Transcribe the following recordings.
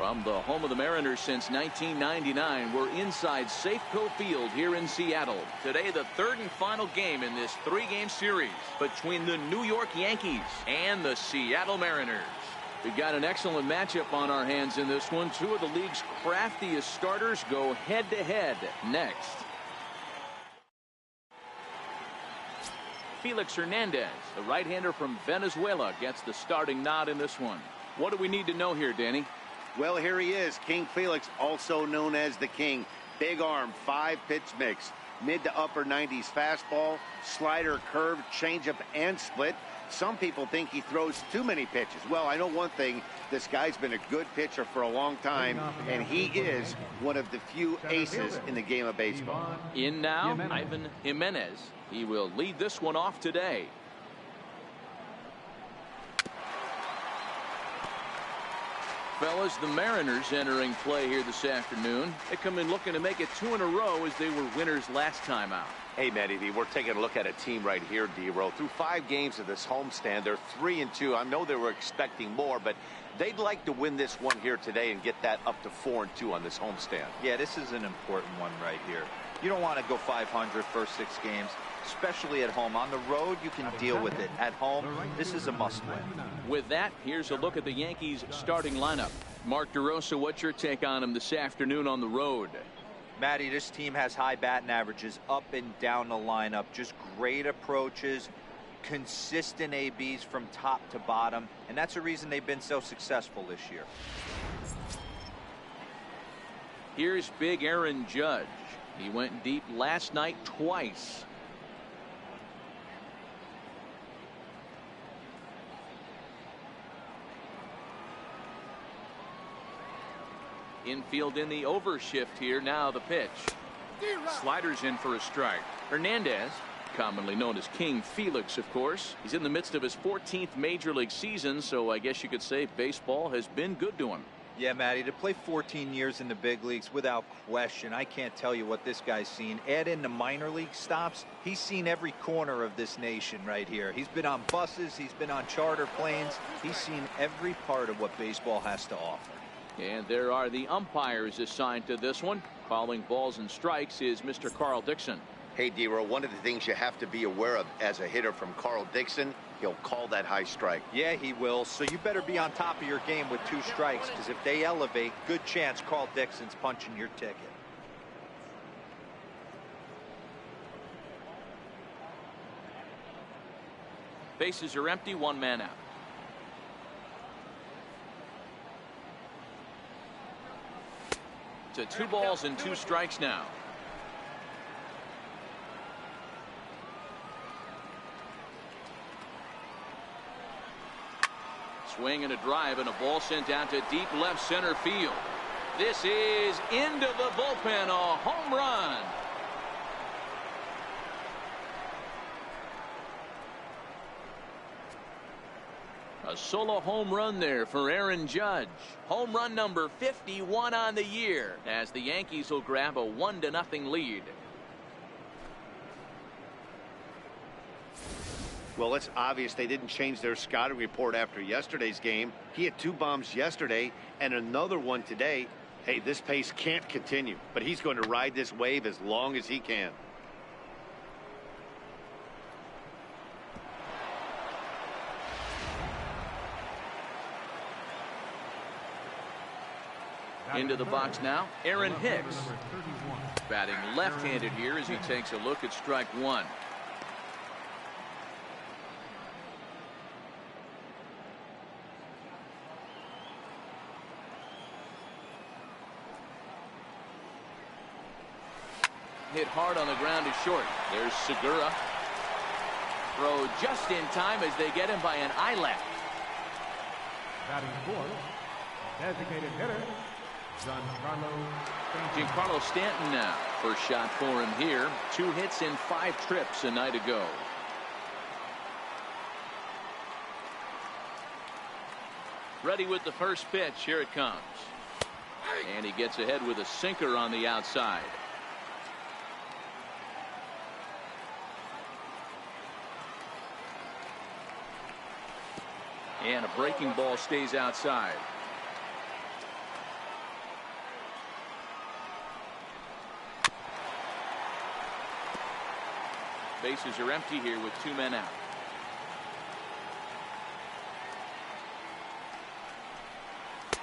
From the home of the Mariners since 1999, we're inside Safeco Field here in Seattle. Today, the third and final game in this three-game series between the New York Yankees and the Seattle Mariners. We've got an excellent matchup on our hands in this one. Two of the league's craftiest starters go head-to-head next. Felix Hernandez, the right-hander from Venezuela, gets the starting nod in this one. What do we need to know here, Danny? Well, here he is, King Felix, also known as the King. Big arm, 5-pitch mix, mid to upper 90s fastball, slider, curve, changeup, and split. Some people think he throws too many pitches. Well, I know one thing. This guy's been a good pitcher for a long time, and he is one of the few aces in the game of baseball. In now, Ivan Jimenez. He will lead this one off today. Fellas, the Mariners entering play here this afternoon. They come in looking to make it 2 in a row as they were winners last time out. Hey, Matty D, we're taking a look at a team right here, D-Row. Through 5 games of this homestand, they're 3-2. I know they were expecting more, but they'd like to win this one here today and get that up to 4-2 on this homestand. Yeah, this is an important one right here. You don't want to go 500 first 6 games, especially at home. On the road, you can deal with it. At home, this is a must-win. With that, here's a look at the Yankees' starting lineup. Mark DeRosa, what's your take on him this afternoon on the road? Matty, this team has high batting averages up and down the lineup. Just great approaches, consistent ABs from top to bottom, and that's the reason they've been so successful this year. Here's big Aaron Judge. He went deep last night twice. Infield in the overshift here. Now the pitch. Sliders in for a strike. Hernandez, commonly known as King Felix, of course. He's in the midst of his 14th major league season, so I guess you could say baseball has been good to him. Yeah, Matty, to play 14 years in the big leagues, without question, I can't tell you what this guy's seen. Add in the minor league stops, he's seen every corner of this nation right here. He's been on buses, he's been on charter planes, he's seen every part of what baseball has to offer. And there are the umpires assigned to this one. Calling balls and strikes is Mr. Carl Dixon. Hey, D-Row, one of the things you have to be aware of as a hitter from Carl Dixon, he'll call that high strike. Yeah, he will. So you better be on top of your game with 2 strikes, because if they elevate, good chance Carl Dixon's punching your ticket. Bases are empty, 1 man out. To 2 balls and 2 strikes now. Swing and a drive and a ball sent down to deep left center field. This is into the bullpen, a home run. A solo home run there for Aaron Judge. Home run number 51 on the year as the Yankees will grab a 1-0 lead. Well, it's obvious they didn't change their scouting report after yesterday's game. He had 2 bombs yesterday and another one today. Hey, this pace can't continue, but he's going to ride this wave as long as he can. Into the box now, Aaron Hicks. Batting left-handed here as he takes a look at strike 1. Hit hard on the ground is short. There's Segura. Throw just in time as they get him by an eyelash. Batting 4th, designated hitter, Giancarlo Stanton now. First shot for him here. 2 hits in 5 trips a night ago. Ready with the first pitch. Here it comes. And he gets ahead with a sinker on the outside. And a breaking ball stays outside. Bases are empty here with 2 men out.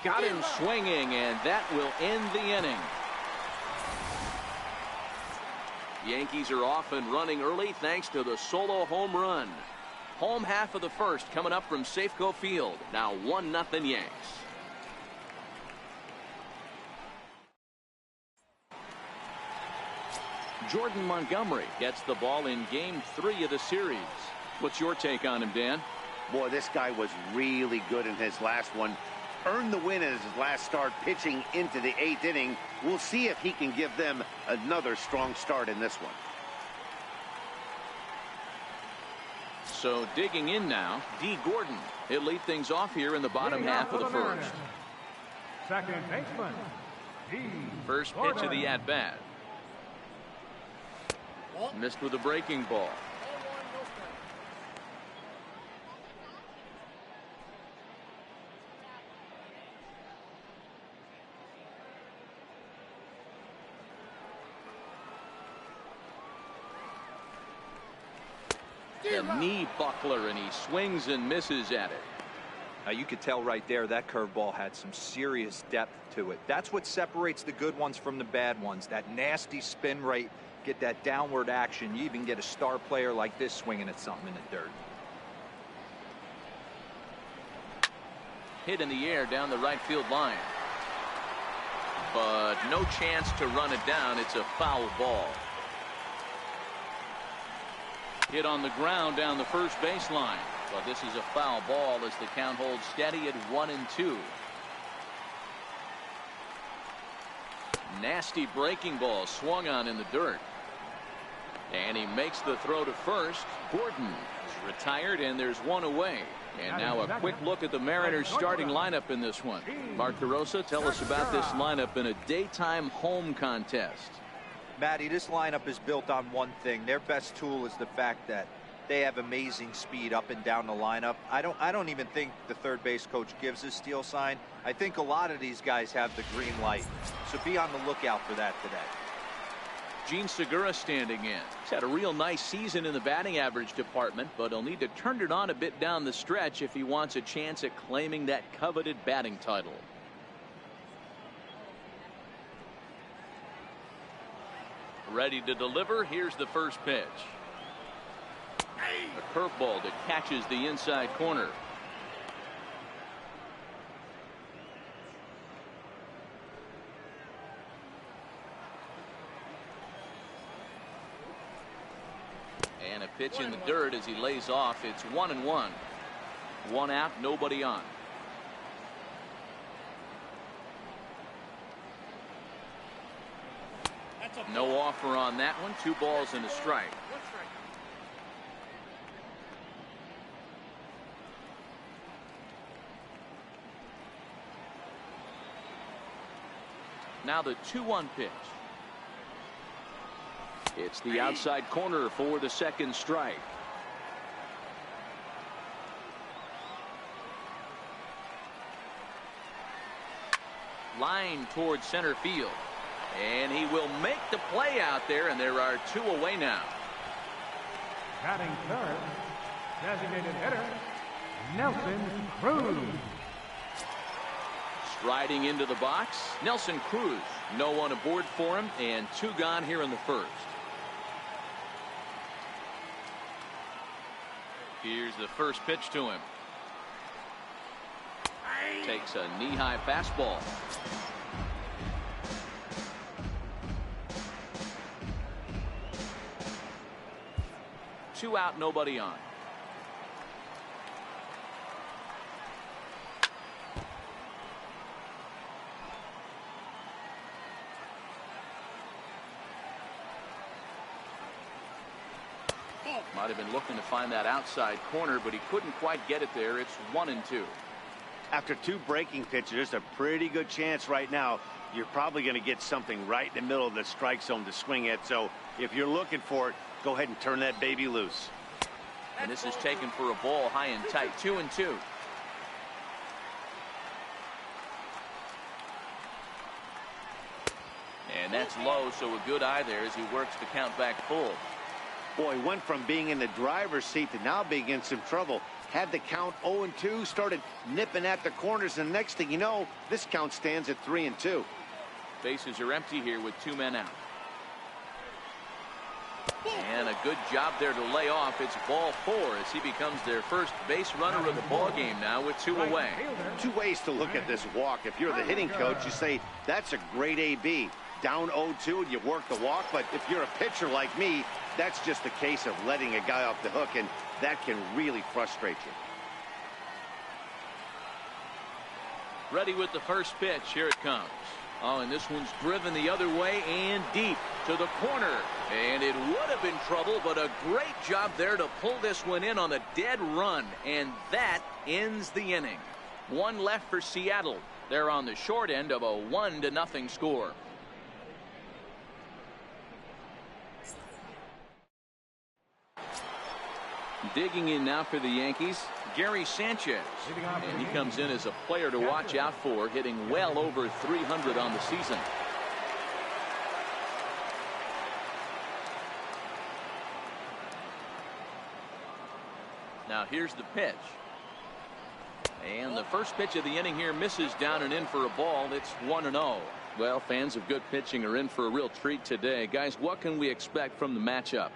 Got him swinging, and that will end the inning. Yankees are off and running early thanks to the solo home run. Home half of the first coming up from Safeco Field. Now 1-0 Yanks. Jordan Montgomery gets the ball in game 3 of the series. What's your take on him, Dan? Boy, this guy was really good in his last one. Earned the win as his last start pitching into the 8th inning. We'll see if he can give them another strong start in this one. So digging in now, D. Gordon. He'll lead things off here in the bottom half of the first. Second baseman, D. First pitch of the at-bat. Missed with a breaking ball. A knee buckler, and he swings and misses at it. Now you could tell right there that curveball had some serious depth to it. That's what separates the good ones from the bad ones. That nasty spin rate, get that downward action. You even get a star player like this swinging at something in the dirt. Hit in the air down the right field line. But no chance to run it down. It's a foul ball. Hit on the ground down the first baseline. But this is a foul ball as the count holds steady at 1-2. Nasty breaking ball swung on in the dirt. And he makes the throw to first. Gordon is retired, and there's one away. And now a quick look at the Mariners starting lineup in this one. Mark DeRosa, tell us about this lineup in a daytime home contest. Matty, this lineup is built on one thing. Their best tool is the fact that they have amazing speed up and down the lineup. I don't even think the third base coach gives a steal sign. I think a lot of these guys have the green light. So be on the lookout for that today. Gene Segura standing in. He's had a real nice season in the batting average department, but he'll need to turn it on a bit down the stretch if he wants a chance at claiming that coveted batting title. Ready to deliver. Here's the first pitch. A curveball that catches the inside corner. And a pitch in the dirt as he lays off. It's 1-1. One out, nobody on. No offer on that one. 2 balls and a strike. Now the 2-1 pitch. It's the outside corner for the second strike. Line towards center field. And he will make the play out there, and there are 2 away now. Batting third, designated hitter, Nelson Cruz. Striding into the box, Nelson Cruz. No one aboard for him, and 2 gone here in the first. Here's the first pitch to him. Takes a knee-high fastball. Two out, nobody on. Might have been looking to find that outside corner, but he couldn't quite get it there. It's 1-2. After 2 breaking pitches, there's a pretty good chance right now you're probably going to get something right in the middle of the strike zone to swing at. So if you're looking for it, go ahead and turn that baby loose. And this is taken for a ball high and tight. 2-2. And that's low, so a good eye there as he works the count back full. Boy, went from being in the driver's seat to now being in some trouble. Had the count 0-2, started nipping at the corners, and next thing you know, this count stands at 3-2. Bases are empty here with 2 men out. And a good job there to lay off. It's ball 4 as he becomes their first base runner of the ball game now with 2 away. 2 ways to look at this walk. If you're the hitting coach, you say, that's a great AB. Down 0-2 and you work the walk, but if you're a pitcher like me, that's just a case of letting a guy off the hook, and that can really frustrate you. Ready with the first pitch. Here it comes. Oh, and this one's driven the other way and deep to the corner. And it would have been trouble, but a great job there to pull this one in on a dead run. And that ends the inning. 1 left for Seattle. They're on the short end of a 1-0 score. Digging in now for the Yankees, Gary Sanchez. And he comes in as a player to watch out for, hitting well over 300 on the season. Now here's the pitch. And the first pitch of the inning here misses down and in for a ball. It's 1-0. Well, fans of good pitching are in for a real treat today. Guys, what can we expect from the matchup?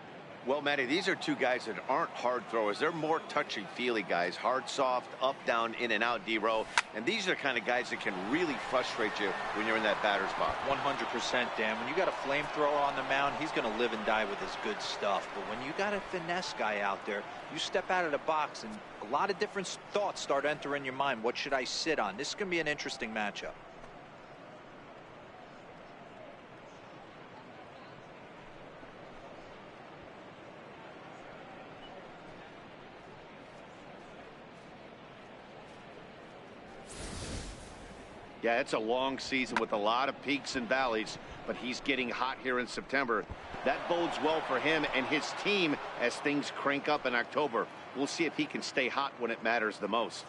Well, Matty, these are 2 guys that aren't hard throwers. They're more touchy-feely guys. Hard, soft, up, down, in and out, D-row. And these are the kind of guys that can really frustrate you when you're in that batter's box. 100%, Dan. When you got a flamethrower on the mound, he's going to live and die with his good stuff. But when you got a finesse guy out there, you step out of the box and a lot of different thoughts start entering your mind. What should I sit on? This is going to be an interesting matchup. Yeah, it's a long season with a lot of peaks and valleys, but he's getting hot here in September. That bodes well for him and his team as things crank up in October. We'll see if he can stay hot when it matters the most.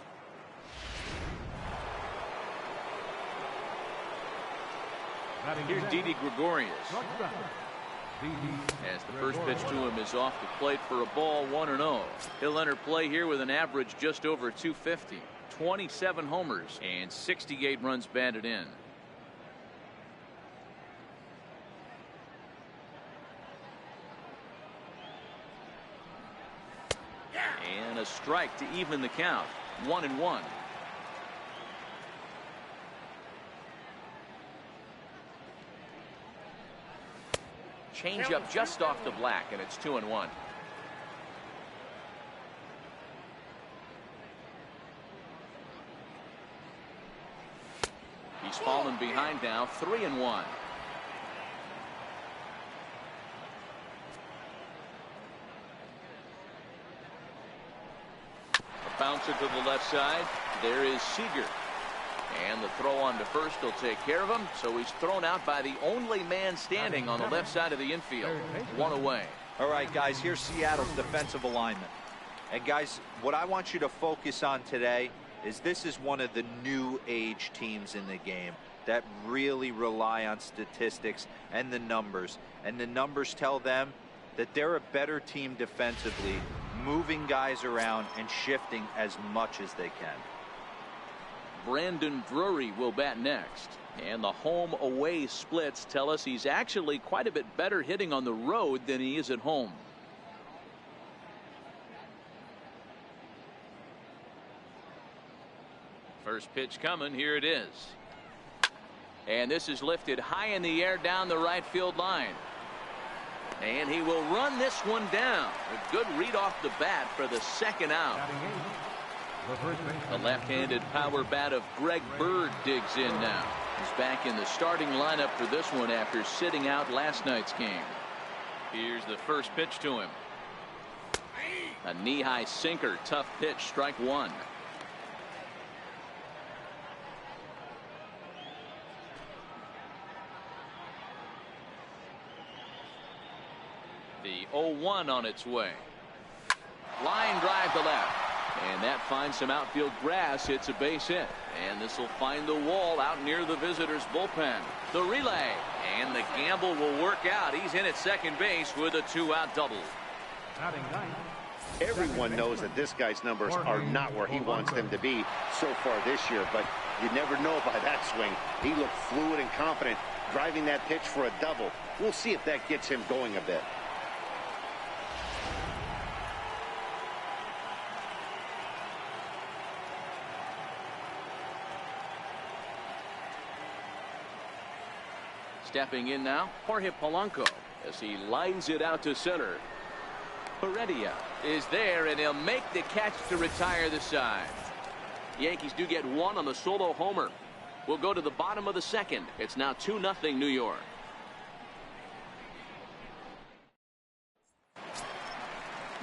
Here's Didi Gregorius. As the first pitch to him is off the plate for a ball, 1-0. He'll enter play here with an average just over 250. 27 homers and 68 runs batted in. And a strike to even the count. 1-1. Change up just off the black, and it's 2-1. He's fallen behind now, 3-1. A bouncer to the left side. There is Seager. And the throw on to first will take care of him. So he's thrown out by the only man standing on the left side of the infield. 1 away. All right, guys, here's Seattle's defensive alignment. And, guys, what I want you to focus on today is this is one of the new age teams in the game that really rely on statistics and the numbers. And the numbers tell them that they're a better team defensively, moving guys around and shifting as much as they can. Brandon Drury will bat next. And the home away splits tell us he's actually quite a bit better hitting on the road than he is at home. First pitch coming. Here it is. And this is lifted high in the air down the right field line. And he will run this one down. A good read off the bat for the second out. The left-handed power bat of Greg Bird digs in now. He's back in the starting lineup for this one after sitting out last night's game. Here's the first pitch to him. A knee-high sinker. Tough pitch. Strike 1. The 0-1 on its way. Line drive to left. And that finds some outfield grass. It's a base hit. And this will find the wall out near the visitors' bullpen. The relay. And the gamble will work out. He's in at second base with a 2-out double. Batting ninth. Everyone knows that this guy's numbers are not where he wants them to be so far this year, but you never know by that swing. He looked fluid and confident, driving that pitch for a double. We'll see if that gets him going a bit. Stepping in now, Jorge Polanco, as he lines it out to center. Heredia is there, and he'll make the catch to retire the side. Yankees do get one on the solo homer. We'll go to the bottom of the second. It's now 2-0 New York.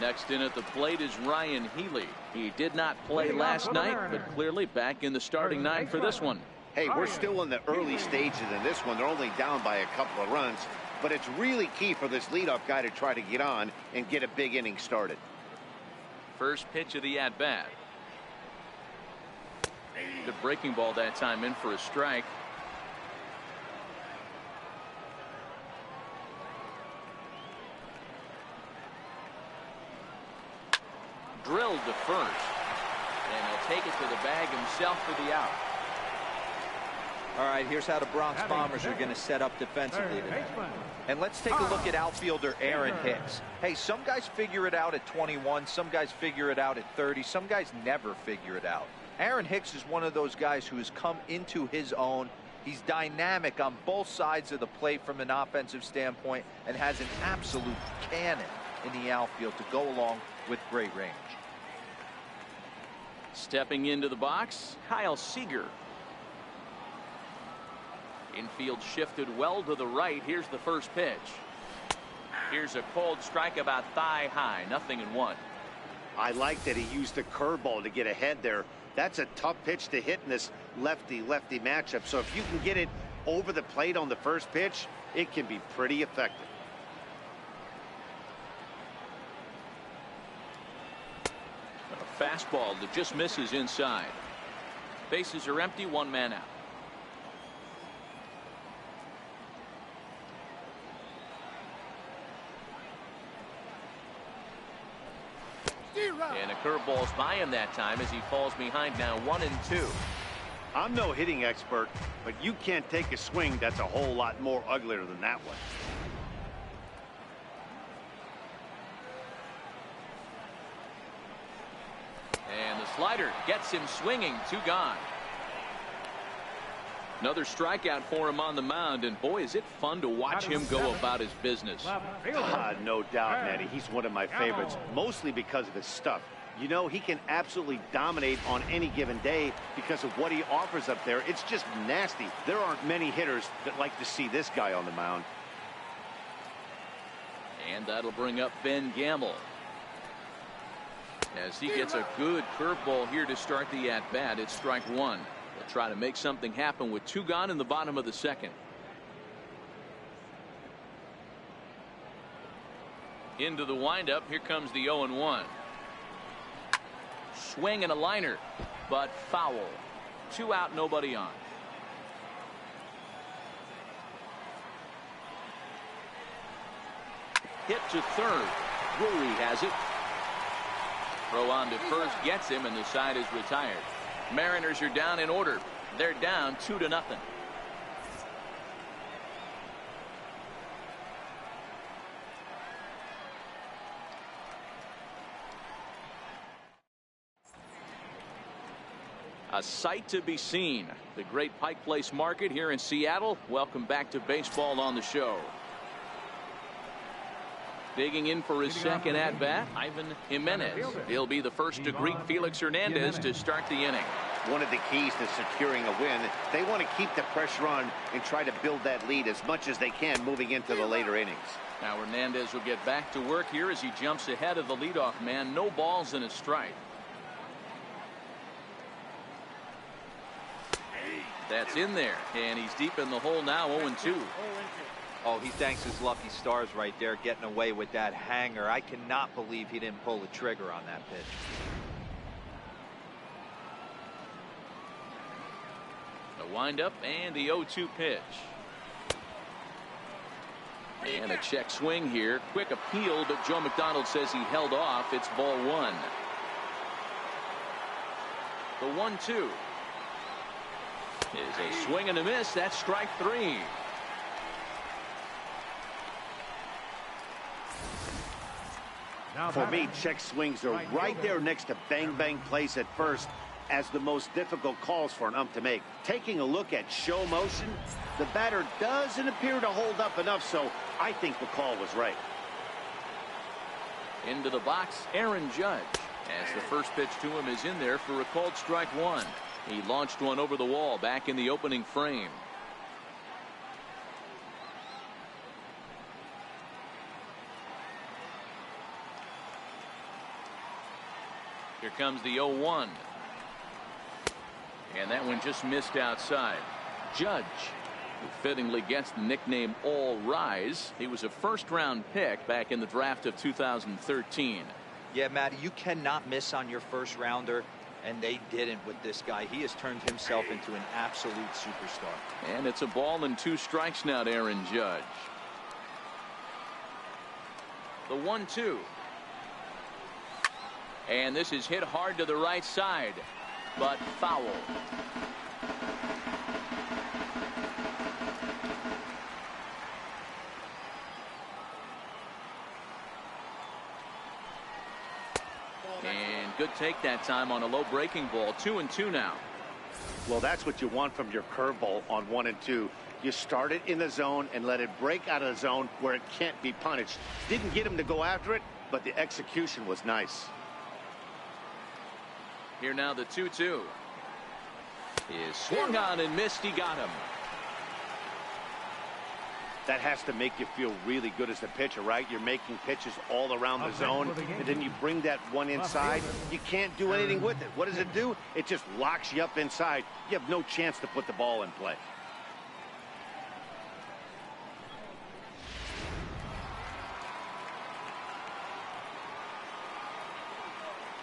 Next in at the plate is Ryan Healy. He did not play last night, but clearly back in the starting nine for this one. Hey, we're still in the early stages in this one. They're only down by a couple of runs, but it's really key for this leadoff guy to try to get on and get a big inning started. First pitch of the at-bat. Good breaking ball that time, in for a strike. Drilled to first, and he'll take it to the bag himself for the out. All right, here's how the Bronx Bombers are going to set up defensively today. And let's take a look at outfielder Aaron Hicks. Hey, some guys figure it out at 21, some guys figure it out at 30, some guys never figure it out. Aaron Hicks is one of those guys who has come into his own. He's dynamic on both sides of the plate from an offensive standpoint and has an absolute cannon in the outfield to go along with great range. Stepping into the box, Kyle Seager. Infield shifted well to the right. Here's the first pitch. Here's a cold strike about thigh high. 0-1. I like that he used the curveball to get ahead there. That's a tough pitch to hit in this lefty-lefty matchup. So if you can get it over the plate on the first pitch, it can be pretty effective. A fastball that just misses inside. Bases are empty, one man out. And a curveball's by him that time as he falls behind now 1-2. I'm no hitting expert, but you can't take a swing that's a whole lot more uglier than that one. And the slider gets him swinging. 2 gone. Another strikeout for him on the mound, and boy, is it fun to watch him go about his business. No doubt, Nettie. He's one of my favorites, mostly because of his stuff. You know, he can absolutely dominate on any given day because of what he offers up there. It's just nasty. There aren't many hitters that like to see this guy on the mound. And that'll bring up Ben Gamble, as he gets a good curveball here to start the at-bat. It's strike 1. They'll try to make something happen with 2 gone in the bottom of the second. Into the windup. Here comes the 0-1. Swing and a liner, but foul. 2 out, nobody on. Hit to third. Drury has it. Throw on to first gets him, and the side is retired. Mariners are down in order. They're down 2-0. A sight to be seen. The great Pike Place Market here in Seattle. Welcome back to baseball on the show. Digging in for his second at-bat, Ivan Jimenez. He'll be the first to greet Felix Hernandez to start the inning. One of the keys to securing a win, they want to keep the pressure on and try to build that lead as much as they can moving into the later innings. Now Hernandez will get back to work here as he jumps ahead of the leadoff man. No balls and a strike. That's in there, and he's deep in the hole now. 0-2. Oh, he thanks his lucky stars right there, getting away with that hanger. I cannot believe he didn't pull the trigger on that pitch. The windup and the 0-2 pitch. And a check swing here. Quick appeal, but Joe McDonald says he held off. It's ball one. The 1-2 is a swing and a miss. That's strike three. For me, check swings are right there next to bang bang plays at first as the most difficult calls for an ump to make. Taking a look at show motion, the batter doesn't appear to hold up enough, so I think the call was right. Into the box, Aaron Judge, as the first pitch to him is in there for a called strike one. He launched one over the wall back in the opening frame. Here comes the 0-1. And that one just missed outside. Judge, who fittingly gets the nickname All Rise. He was a first-round pick back in the draft of 2013. Yeah, Matty, you cannot miss on your first rounder, and they didn't with this guy. He has turned himself into an absolute superstar. And it's a ball and 2 strikes now to Aaron Judge. The 1-2. And this is hit hard to the right side, but foul. And good take that time on a low breaking ball. 2-2 now. Well, that's what you want from your curveball on 1 and 2. You start it in the zone and let it break out of the zone where it can't be punished. Didn't get him to go after it, but the execution was nice. Here now the 2-2 is swung on and missed. He got him. That has to make you feel really good as a pitcher, right? You're making pitches all around the zone, and then you bring that one inside. You can't do anything with it. What does it do? It just locks you up inside. You have no chance to put the ball in play.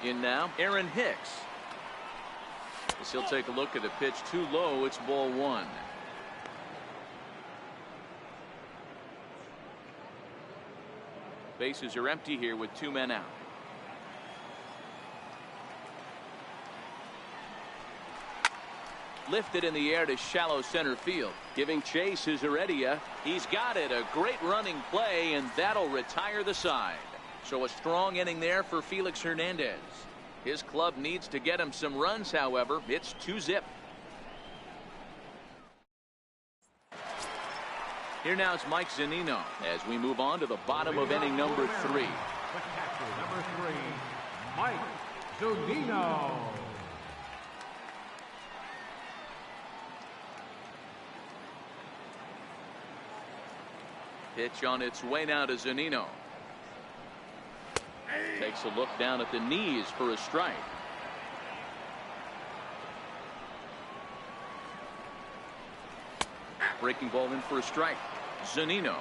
In now, Aaron Hicks. As he'll take a look at the pitch too low. It's ball one. Bases are empty here with 2 men out. Lifted in the air to shallow center field. Giving chase is Heredia. He's got it. A great running play, and that'll retire the side. So a strong inning there for Felix Hernandez. His club needs to get him some runs, however. It's 2-zip. Here now is Mike Zunino as we move on to the bottom of inning number 3. The catcher, number 3, Mike Zunino. Pitch on its way now to Zunino. Takes a look down at the knees for a strike. Breaking ball in for a strike. Zunino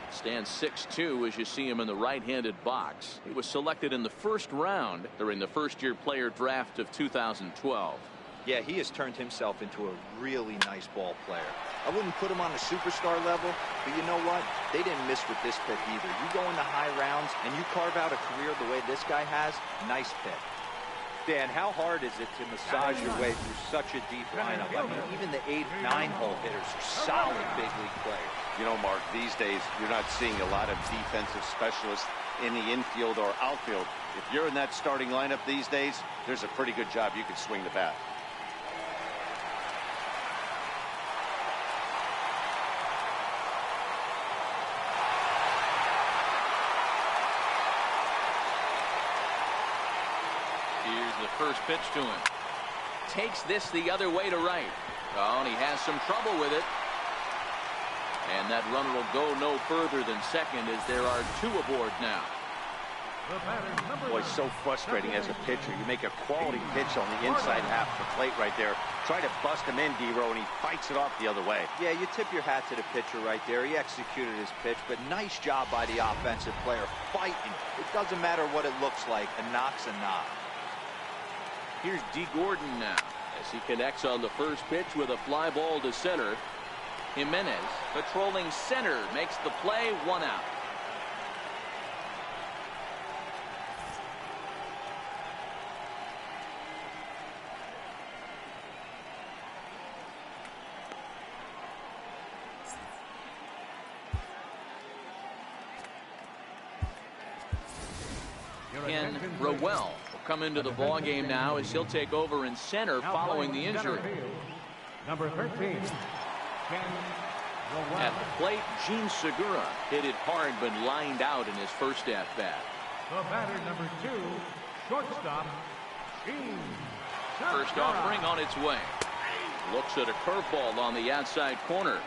stands 6'2" as you see him in the right-handed box. He was selected in the first round during the first-year player draft of 2012. Yeah, he has turned himself into a really nice ball player. I wouldn't put him on a superstar level, but you know what? They didn't miss with this pick either. You go into high rounds and you carve out a career the way this guy has, nice pick. Dan, how hard is it to massage your way through such a deep lineup? I mean, even the 8, 9 hole hitters are solid big league players. You know, Mark, these days you're not seeing a lot of defensive specialists in the infield or outfield. If you're in that starting lineup these days, there's a pretty good job you can swing the bat. First pitch to him. Takes this the other way to right. Oh, and he has some trouble with it. And that runner will go no further than second as there are 2 aboard now. Boy, so frustrating as a pitcher. You make a quality pitch on the inside half of the plate right there. Try to bust him in, D-Row, and he fights it off the other way. Yeah, you tip your hat to the pitcher right there. He executed his pitch, but nice job by the offensive player fighting. It doesn't matter what it looks like. A knock's a knock. Here's D. Gordon now as he connects on the first pitch with a fly ball to center. Jimenez, patrolling center, makes the play, 1 out. Ken Rowell will come into the ball game now as he'll take over in center following the injury. Number 13, Ken Rowell. At the plate, Gene Segura hit it hard but lined out in his first at-bat. The batter, number 2, shortstop, Gene First Segura. offering on its way. Looks at a curveball on the outside corner.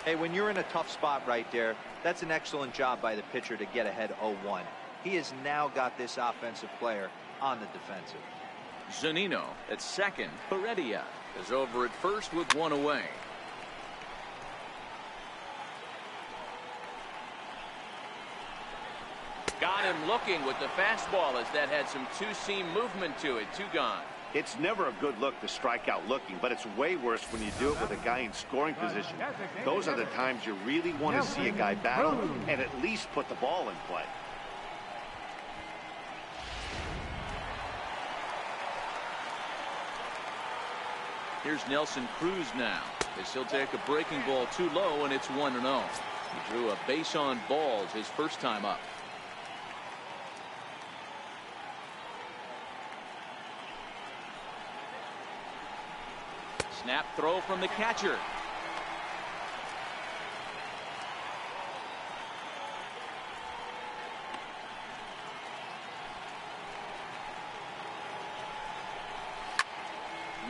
Hey, when you're in a tough spot right there, that's an excellent job by the pitcher to get ahead 0-1. He has now got this offensive player on the defensive. Zunino at second. Heredia is over at first with 1 away. Got him looking with the fastball as that had some two-seam movement to it. 2 gone. It's never a good look to strike out looking, but it's way worse when you do it with a guy in scoring position. Those are the times you really want to see a guy battle and at least put the ball in play. Here's Nelson Cruz now as he'll take a breaking ball too low, and it's 1-0. He drew a base on balls his first time up. Snap throw from the catcher.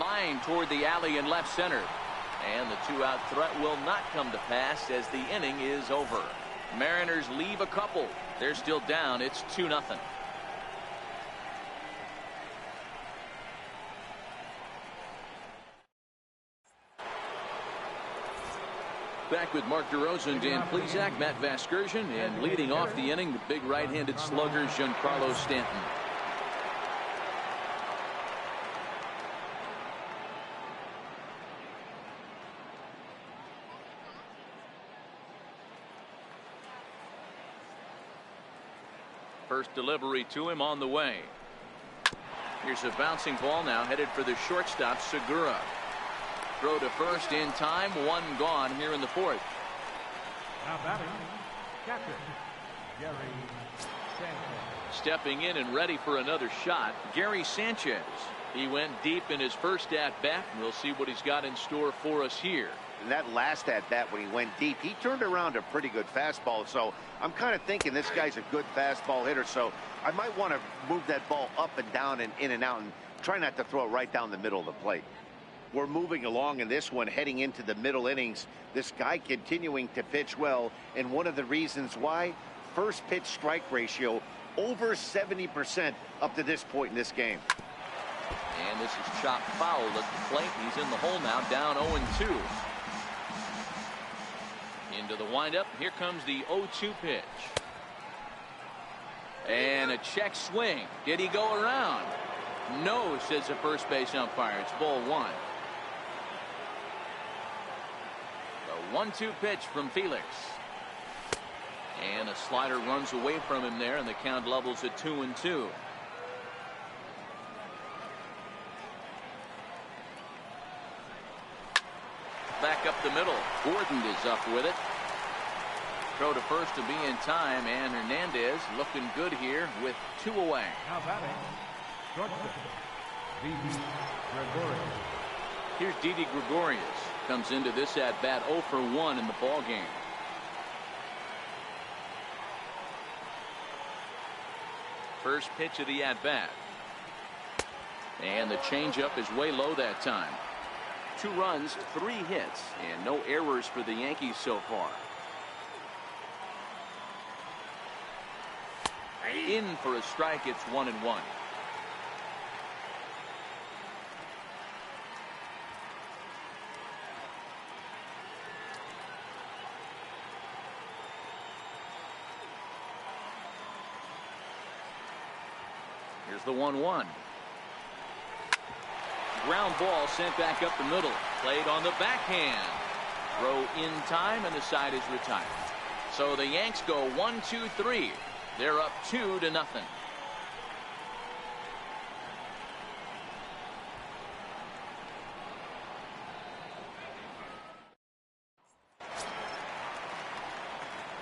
Line toward the alley in left center. And the 2-out threat will not come to pass as the inning is over. Mariners leave a couple. They're still down. It's 2-0. Back with Mark DeRosa and Dan Plesac, Matt Vasgersian, and leading off the inning, the big right-handed slugger, Giancarlo Stanton. First delivery to him on the way. Here's a bouncing ball now headed for the shortstop, Segura. Throw to first in time, 1 gone here in the 4th. Now batting, catcher, Gary Sanchez. Stepping in and ready for another shot, Gary Sanchez. He went deep in his first at-bat. We'll see what he's got in store for us here. In that last at-bat when he went deep, he turned around a pretty good fastball. So I'm kind of thinking this guy's a good fastball hitter. So I might want to move that ball up and down and in and out and try not to throw it right down the middle of the plate. We're moving along in this one, heading into the middle innings. This guy continuing to pitch well. And one of the reasons why, first pitch strike ratio over 70% up to this point in this game. And this is chopped foul at the plate. He's in the hole now, down 0-2. Into the windup. Here comes the 0-2 pitch. And a check swing. Did he go around? No, says the first base umpire. It's ball 1. The 1-2 pitch from Felix. And a slider runs away from him there, and the count levels at 2-2. Back up the middle. Gordon is up with it. Throw to first to be in time, and Hernandez looking good here with 2 away. Now batting, shortstop, Didi Gregorius. Here's Didi Gregorius. Comes into this at-bat 0 for 1 in the ball game. First pitch of the at-bat. And the changeup is way low that time. 2 runs, 3 hits, and no errors for the Yankees so far. In for a strike, it's 1-1. Here's the 1-1. Ground ball sent back up the middle. Played on the backhand. Throw in time, and the side is retired. So the Yanks go 1-2-3. They're up 2-0.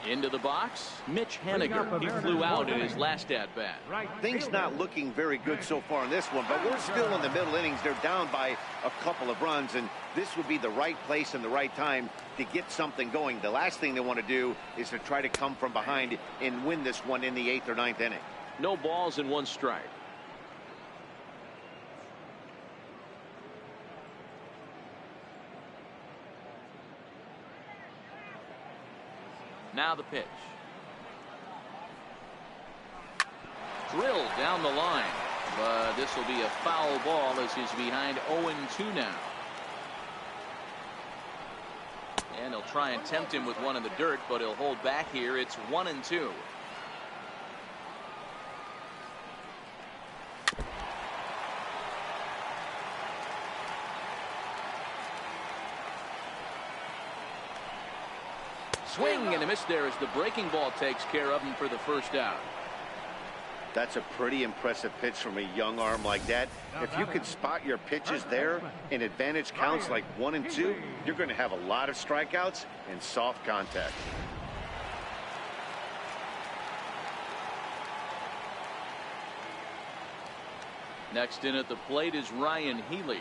Into the box, Mitch Haniger. He flew out in his last at-bat. Things not looking very good so far in this one, but we're still in the middle innings. They're down by a couple of runs, and this would be the right place and the right time to get something going. The last thing they want to do is to try to come from behind and win this one in the 8th or 9th inning. No balls and 1 strike. Now the pitch. Drilled down the line, but this will be a foul ball as he's behind 0-2 now. And they'll try and tempt him with one in the dirt, but he'll hold back here. It's 1-2. Swing and a miss there as the breaking ball takes care of him for the first out. That's a pretty impressive pitch from a young arm like that. If you can spot your pitches there and advantage counts like 1 and 2, you're going to have a lot of strikeouts and soft contact. Next in at the plate is Ryan Healy.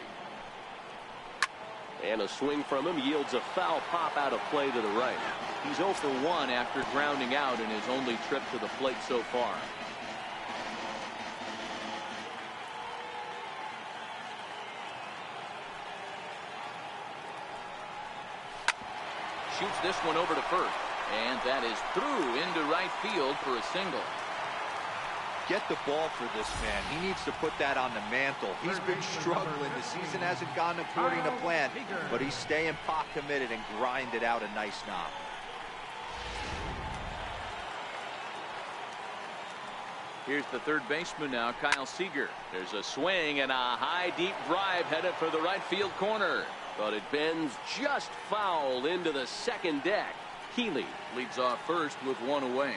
And a swing from him yields a foul pop out of play to the right. He's 0 for 1 after grounding out in his only trip to the plate so far. Shoots this one over to first, and that is through into right field for a single. Get the ball for this man. He needs to put that on the mantle. He's been struggling. The season hasn't gone according to plan, but he's staying pot committed and grinded out a nice knock. Here's the third baseman now, Kyle Seager. There's a swing and a high deep drive headed for the right field corner. But it bends just foul into the second deck. Healy leads off first with 1 away.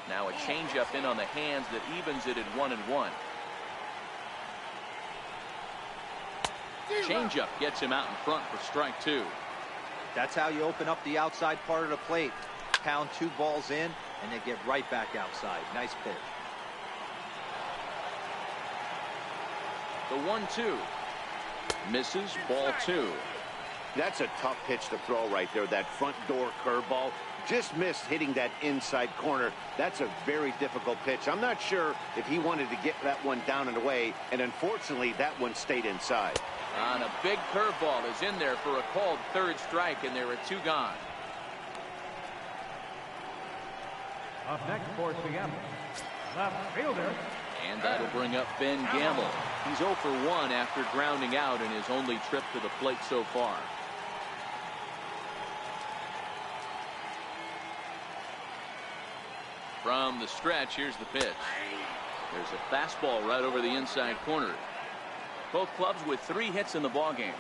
Now a changeup in on the hands that evens it at 1-1. Changeup gets him out in front for strike 2. That's how you open up the outside part of the plate. Pound 2 balls in, and they get right back outside. Nice pitch. The 1-2. Misses, ball 2. That's a tough pitch to throw right there. That front door curveball just missed hitting that inside corner. That's a very difficult pitch. I'm not sure if he wanted to get that one down and away, and unfortunately that one stayed inside. And a big curveball is in there for a called third strike, and there are 2 gone. Up next for Seattle, left fielder. And that'll bring up Ben Gamble. He's 0 for 1 after grounding out in his only trip to the plate so far. From the stretch, here's the pitch. There's a fastball right over the inside corner. Both clubs with 3 hits in the ballgame.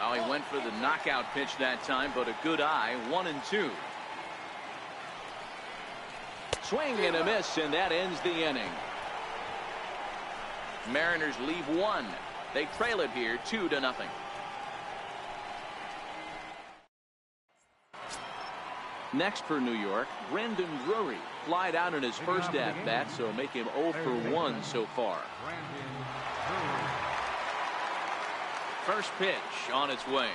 Oh, he went for the knockout pitch that time, but a good eye. 1-2. Swing and a miss, and that ends the inning. Mariners leave 1. They trail it here 2-0. Next for New York, Brendan Drury flied out in his first at-bat, so make him 0 for 1 so far. First pitch on its way.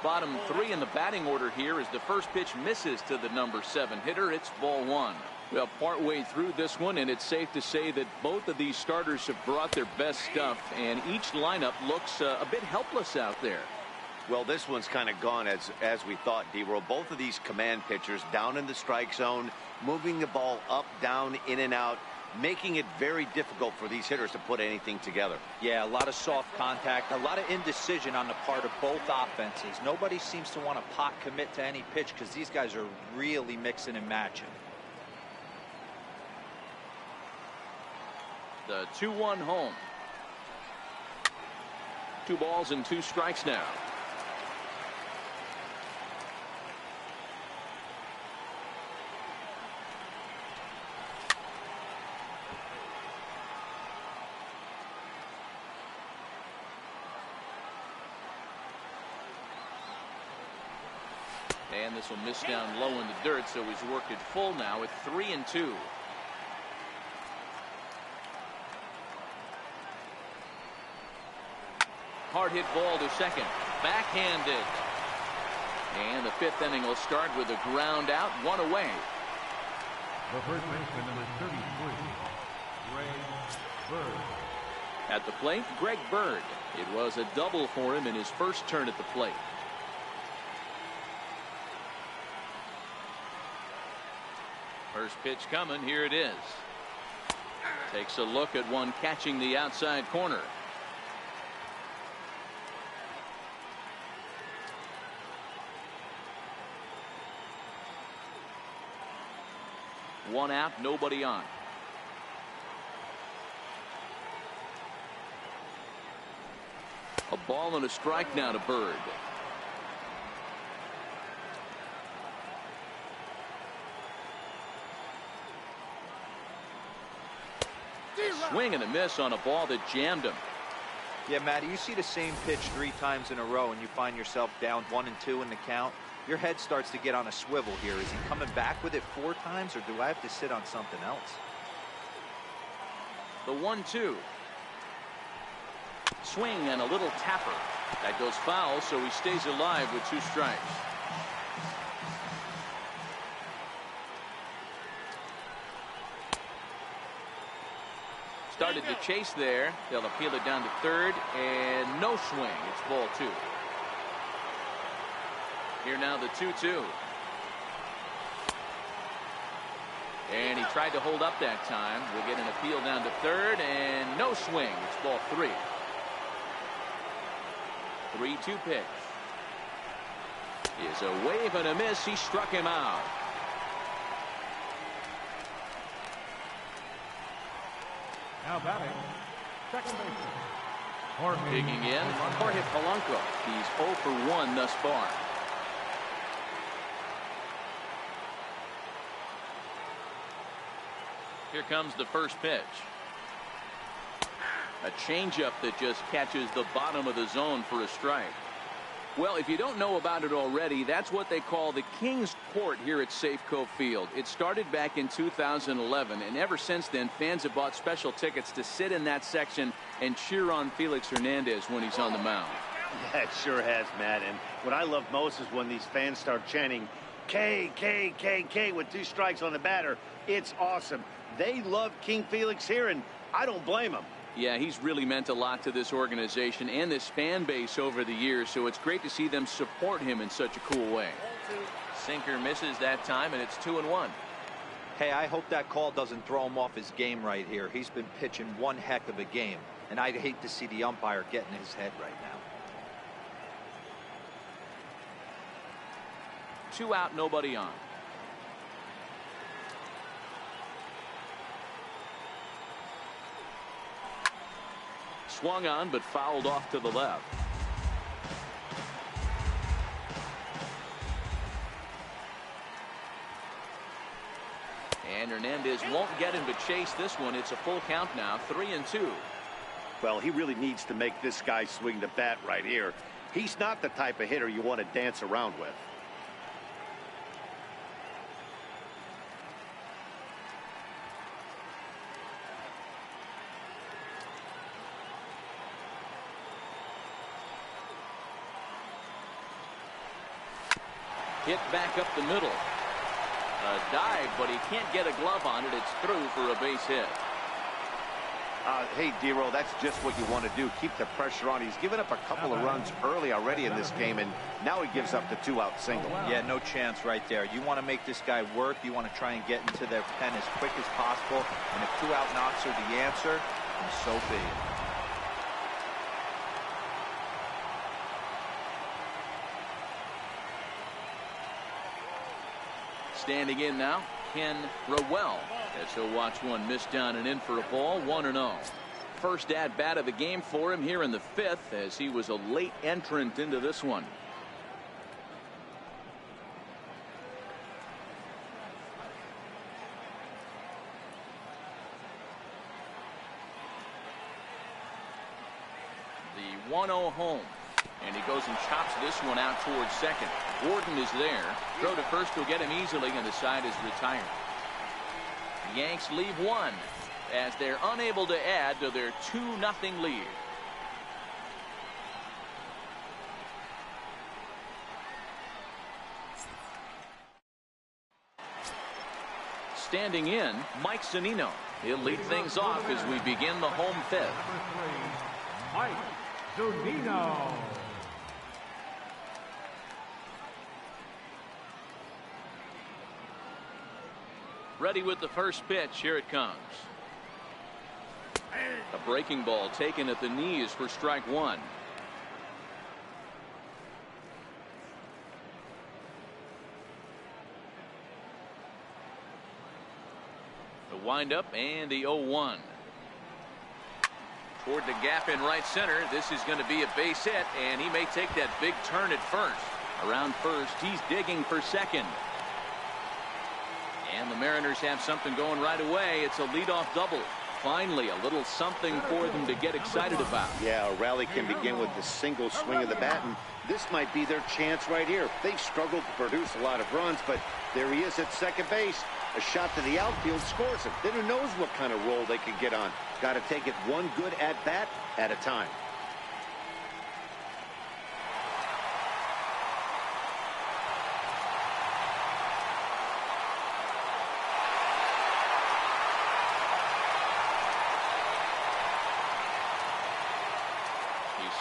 Bottom 3 in the batting order here as the first pitch misses to the number 7 hitter. It's ball 1. Well, partway through this one, and it's safe to say that both of these starters have brought their best stuff, and each lineup looks a bit helpless out there. Well, this one's kind of gone as we thought, D-Roll. Both of these command pitchers down in the strike zone, moving the ball up, down, in and out. making it very difficult for these hitters to put anything together. Yeah, a lot of soft contact, a lot of indecision on the part of both offenses. Nobody seems to want to pot commit to any pitch because these guys are really mixing and matching. The 2-1 home. 2 balls and 2 strikes now. And this will miss down low in the dirt, so he's worked it full now at 3-2. Hard hit ball to second. Backhanded. And the 5th inning will start with a ground out, 1 away. The first baseman, number 33, Greg Bird. At the plate, Greg Bird. It was a double for him in his first turn at the plate. First pitch coming. Here it is. Takes a look at one catching the outside corner. One out, nobody on. A ball and a strike now to Bird. Swing and a miss on a ball that jammed him. Yeah, Matty, you see the same pitch 3 times in a row and you find yourself down 1-2 in the count. Your head starts to get on a swivel here. Is he coming back with it 4 times, or do I have to sit on something else? The 1-2. Swing and a little tapper. That goes foul, so he stays alive with 2 strikes. Started to chase there. They'll appeal it down to third, and no swing. It's ball 2. Here now the 2-2. And he tried to hold up that time. We'll get an appeal down to third, and no swing. It's ball 3. 3-2 pitch. Is a wave and a miss. He struck him out. Now batting, second baseman. Digging in, Jorge Polanco. He's 0 for 1 thus far. Here comes the first pitch. A changeup that just catches the bottom of the zone for a strike. Well, if you don't know about it already, that's what they call the King's Court here at Safeco Field. It started back in 2011, and ever since then, fans have bought special tickets to sit in that section and cheer on Felix Hernandez when he's on the mound. Yeah, it sure has, Matt. And what I love most is when these fans start chanting K, K, K, K with 2 strikes on the batter. It's awesome. They love King Felix here, and I don't blame them. Yeah, he's really meant a lot to this organization and this fan base over the years, so it's great to see them support him in such a cool way. Sinker misses that time, and it's 2-1. Hey, I hope that call doesn't throw him off his game right here. He's been pitching one heck of a game, and I'd hate to see the umpire get in his head right now. 2 out, nobody on. Swung on, but fouled off to the left. And Hernandez won't get him to chase this one. It's a full count now, 3-2. Well, he really needs to make this guy swing the bat right here. He's not the type of hitter you want to dance around with. Hit back up the middle. A dive, but he can't get a glove on it. It's through for a base hit. Hey, D-Roll, that's just what you want to do. Keep the pressure on. He's given up a couple of runs early already in this game, and now he gives up the 2-out single. Yeah, no chance right there. You want to make this guy work. You want to try and get into their pen as quick as possible. And if 2-out knocks are the answer, then so be it. Standing in now, Ken Rowell, as he'll watch one miss down and in for a ball, 1-0. First at bat of the game for him here in the 5th, as he was a late entrant into this one. The 1-0 home. And he goes and chops this one out towards second. Gordon is there. Throw to first will get him easily, and the side is retired. The Yanks leave one as they're unable to add to their 2-0 lead. Standing in, Mike Zunino. He'll lead things off as we begin the home 5th. Mike Zunino. Ready with the first pitch. Here it comes. A breaking ball taken at the knees for strike one. The windup and the 0-1. Toward the gap in right center. This is going to be a base hit, and he may take that big turn at first. Around first, he's digging for second. And the Mariners have something going right away. It's a leadoff double. Finally, a little something for them to get excited about. Yeah, a rally can begin with the single swing of the bat, and this might be their chance right here. They've struggled to produce a lot of runs, but there he is at second base. A shot to the outfield scores him. Then who knows what kind of roll they can get on. Got to take it one good at-bat at a time.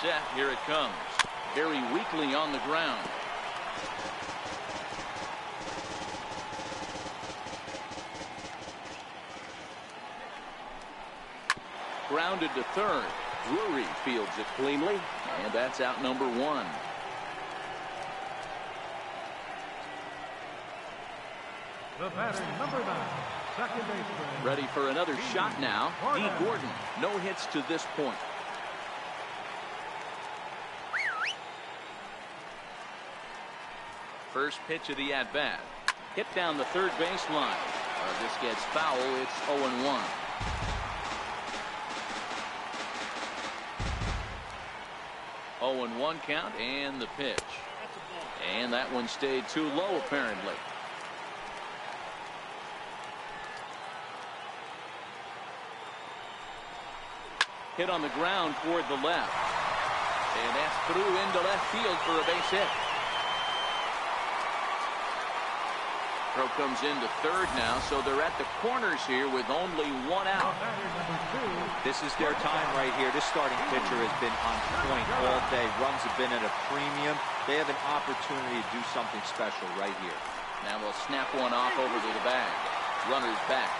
Set. Here it comes. Very weakly on the ground. Grounded to third. Drury fields it cleanly, and that's out number one. The batter, number 9, second baseman. Ready for another shot now. D. Gordon. No hits to this point. First pitch of the at-bat. Hit down the third baseline. This gets foul. It's 0-1. Oh and 1 count, and the pitch. And that one stayed too low, apparently. Hit on the ground toward the left. And that's through into left field for a base hit. Throw comes into third now, so they're at the corners here with only one out. This is their time right here. This starting pitcher has been on point all day. Runs have been at a premium. They have an opportunity to do something special right here. Now we'll snap one off over to the bag. Runners back.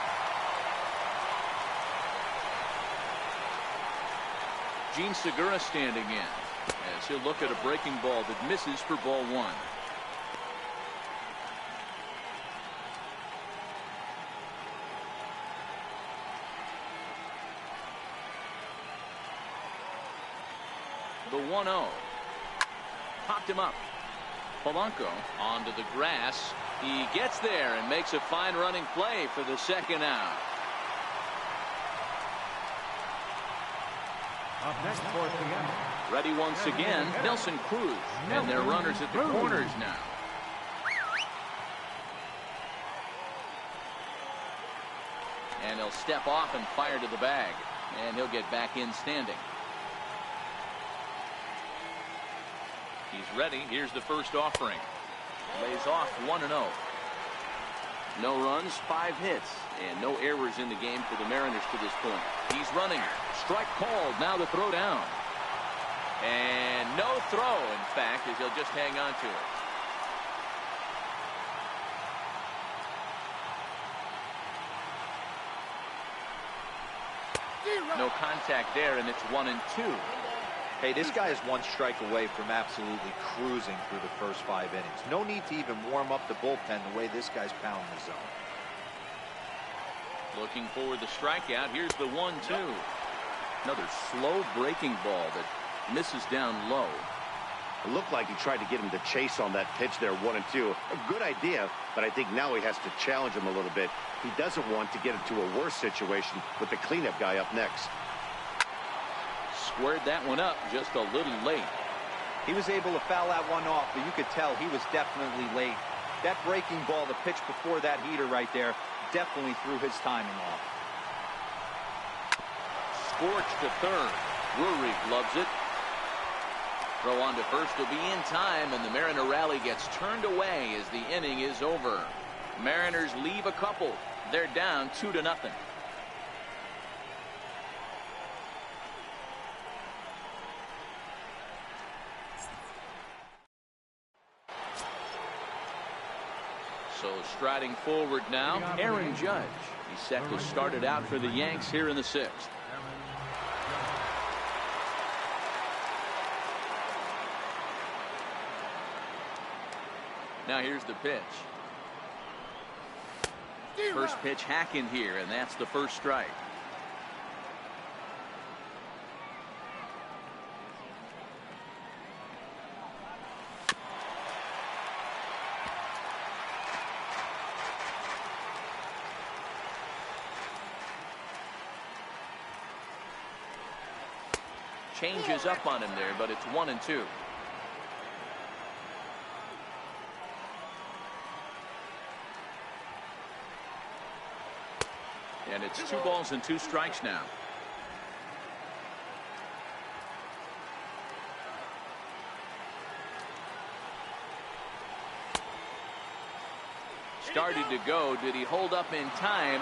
Gene Segura standing in as he'll look at a breaking ball that misses for ball one. The 1-0. Popped him up. Polanco onto the grass. He gets there and makes a fine running play for the second out. Up next for Seattle. Ready once again, Nelson Cruz. And their runners at the corners now. And he'll step off and fire to the bag. And he'll get back in standing. He's ready. Here's the first offering. Lays off 1-0. No runs, 5 hits, and no errors in the game for the Mariners to this point. He's running. Strike called. Now the throw down. And no throw, in fact, as he'll just hang on to it. No contact there, and it's 1-2. Hey, this guy is 1 strike away from absolutely cruising through the first 5 innings. No need to even warm up the bullpen the way this guy's pounding the zone. Looking for the strikeout. Here's the 1-2. Another slow breaking ball that misses down low. It looked like he tried to get him to chase on that pitch there, 1-2. A good idea, but I think now he has to challenge him a little bit. He doesn't want to get into a worse situation with the cleanup guy up next. Squared that one up just a little late. He was able to foul that one off, but you could tell he was definitely late. That breaking ball, the pitch before that heater right there, definitely threw his timing off. Scorched to third. Drury loves it. Throw on to first will be in time, and the Mariner rally gets turned away as the inning is over. Mariners leave a couple. They're down 2-0. So striding forward now, Aaron Judge. He's set to start it out for the Yanks here in the 6th. Now here's the pitch. First pitch hacking here, and that's the first strike. Changes up on him there, but it's 1-2. And it's 2 balls and 2 strikes now. Started to go. Did he hold up in time?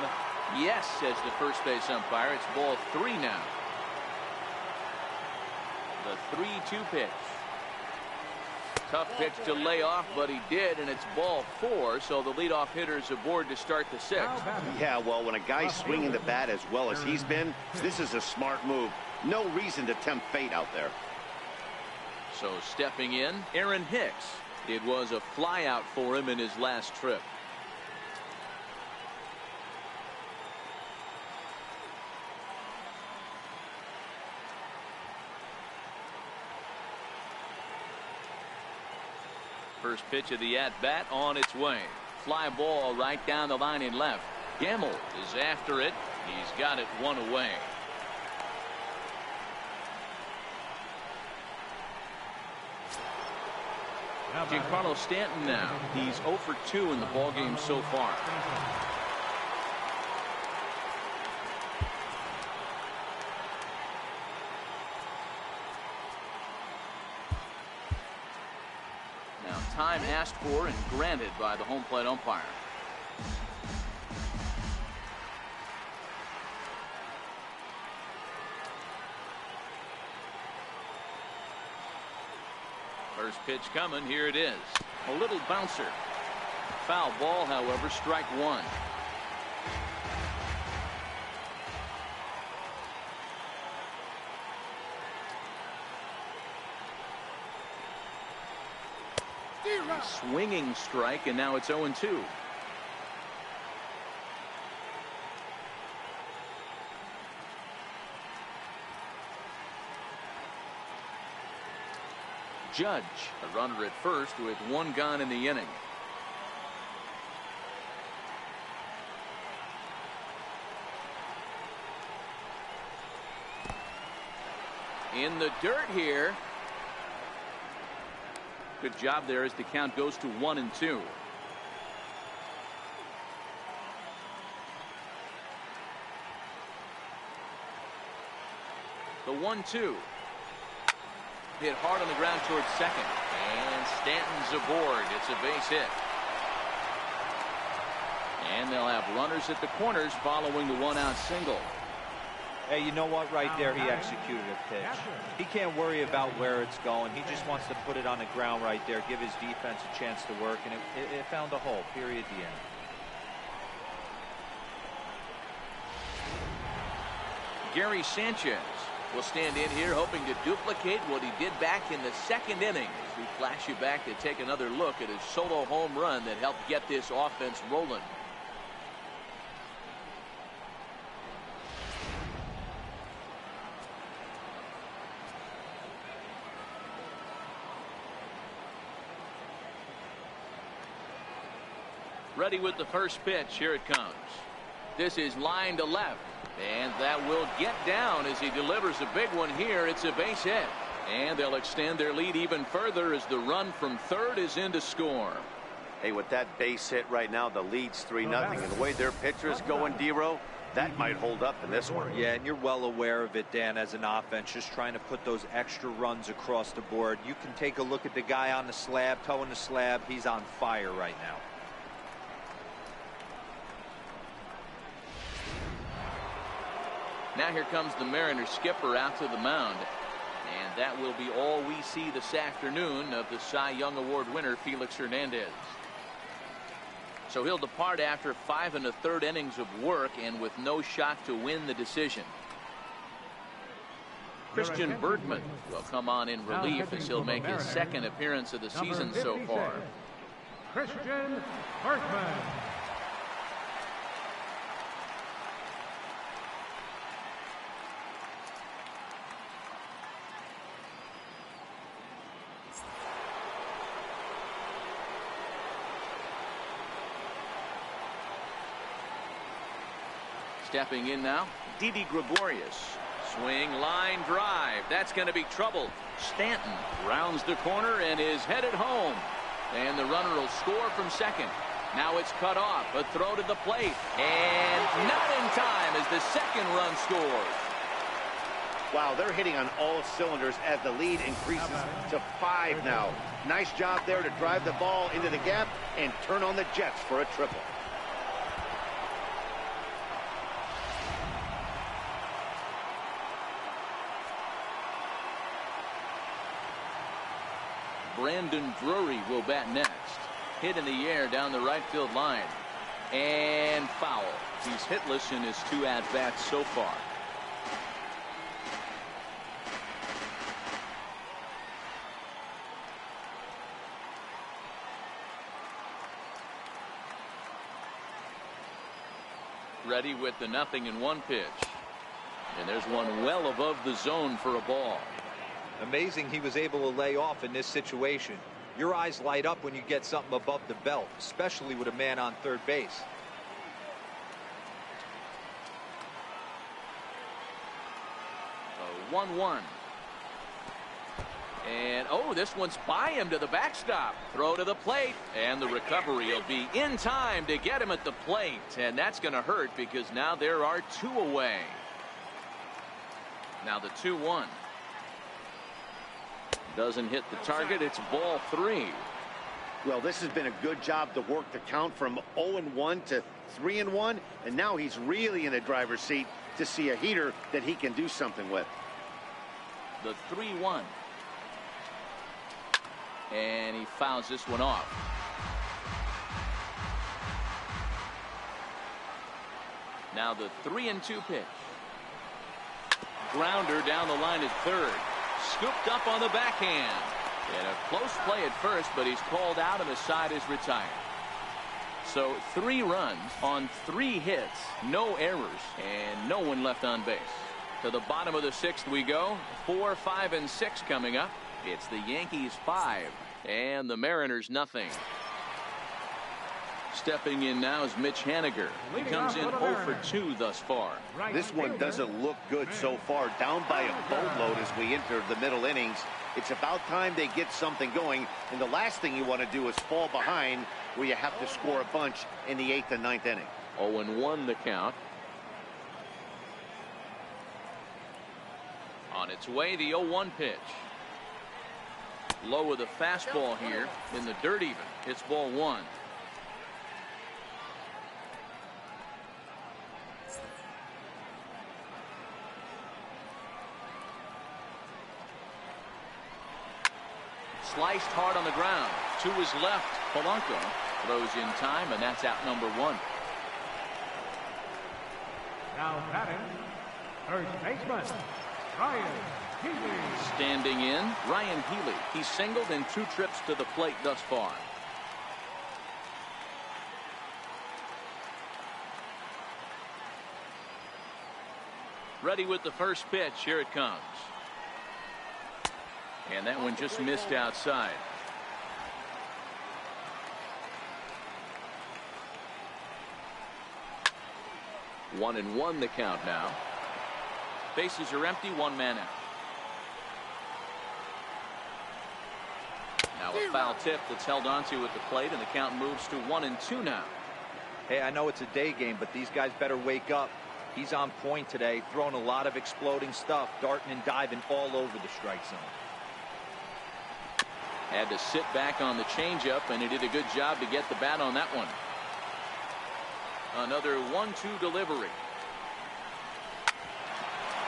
Yes, says the first base umpire. It's ball 3 now. The 3-2 pitch. Tough pitch to lay off, but he did, and it's ball 4, so the leadoff hitter's aboard to start the 6th. Yeah, well, when a guy's swinging the bat as well as he's been, this is a smart move. No reason to tempt fate out there. So stepping in, Aaron Hicks. It was a flyout for him in his last trip. First pitch of the at-bat on its way. Fly ball right down the line in left. Gamble is after it. He's got it 1 away. Giancarlo Stanton now. He's 0 for 2 in the ballgame so far. Time asked for and granted by the home plate umpire. First pitch coming. Here it is. A little bouncer. Foul ball, however, strike 1. Swinging strike, and now it's 0-2. Judge, a runner at first with 1 gone in the inning. In the dirt here. Good job there as the count goes to 1-2. The 1-2. Hit hard on the ground towards second. And Stanton's aboard. It's a base hit. And they'll have runners at the corners following the one-out single. Hey, you know what? Right there, he executed a pitch. He can't worry about where it's going. He just wants to put it on the ground right there, give his defense a chance to work, and it found a hole, period, the end. Gary Sanchez will stand in here hoping to duplicate what he did back in the second inning as we flash you back to take another look at his solo home run that helped get this offense rolling. Ready with the first pitch. Here it comes. This is line to left. And that will get down as he delivers a big one here. It's a base hit. And they'll extend their lead even further as the run from third is in to score. Hey, with that base hit right now, the lead's 3-0. And the way their pitcher's going, D-Row, that might hold up in this one. Yeah, and you're well aware of it, Dan, as an offense, just trying to put those extra runs across the board. You can take a look at the guy on the slab, toeing the slab. He's on fire right now. Now here comes the Mariners skipper out to the mound. And that will be all we see this afternoon of the Cy Young Award winner, Felix Hernandez. So he'll depart after 5 1/3 innings of work and with no shot to win the decision. Christian Bergman will come on in relief as he'll make his second appearance of the season so far. Christian Bergman. Stepping in now, Didi Gregorius. Swing, line drive. That's going to be trouble. Stanton rounds the corner and is headed home. And the runner will score from second. Now it's cut off. A throw to the plate. And not in time as the second run scores. Wow, they're hitting on all cylinders as the lead increases to 5 now. Nice job there to drive the ball into the gap and turn on the Jets for a triple. Brandon Drury will bat next. Hit in the air down the right field line. And foul. He's hitless in his 2 at-bats so far. Ready with the 0-1 pitch. And there's one well above the zone for a ball. Amazing he was able to lay off in this situation. Your eyes light up when you get something above the belt, especially with a man on third base. A 1-1. And oh, this one's by him to the backstop. Throw to the plate, and the recovery will be in time to get him at the plate. And that's going to hurt because now there are 2 away. Now the 2-1. Doesn't hit the target. It's ball 3. Well, this has been a good job to work the count from 0-1 to 3-1, and now he's really in the driver's seat to see a heater that he can do something with. The 3-1. And he fouls this one off. Now the 3-2 pitch. Grounder down the line at third. Scooped up on the backhand. And a close play at first, but he's called out and the side is retired. So 3 runs on 3 hits, no errors, and no one left on base. To the bottom of the 6th we go. 4, 5, and 6 coming up. It's the Yankees 5 and the Mariners nothing. Stepping in now is Mitch Haniger. He comes in 0 for 2 thus far. This one doesn't look good so far. Down by a boatload as we enter the middle innings. It's about time they get something going. And the last thing you want to do is fall behind where you have to score a bunch in the 8th and 9th inning. 0-1 the count. On its way, the 0-1 pitch. Low with a fastball here in the dirt even. It's ball 1. sliced hard on the ground. To his left, Polanco throws in time, and that's out number 1. Now batting, first baseman, Ryan Healy. Standing in, Ryan Healy. He's singled in 2 trips to the plate thus far. Ready with the first pitch. Here it comes. And that one just missed outside. One and one the count now. Bases are empty, 1 man out. Now a foul tip that's held onto at the plate, and the count moves to 1-2 now. Hey, I know it's a day game, but these guys better wake up. He's on point today, throwing a lot of exploding stuff, darting and diving all over the strike zone. Had to sit back on the changeup, and he did a good job to get the bat on that one. Another 1-2 delivery.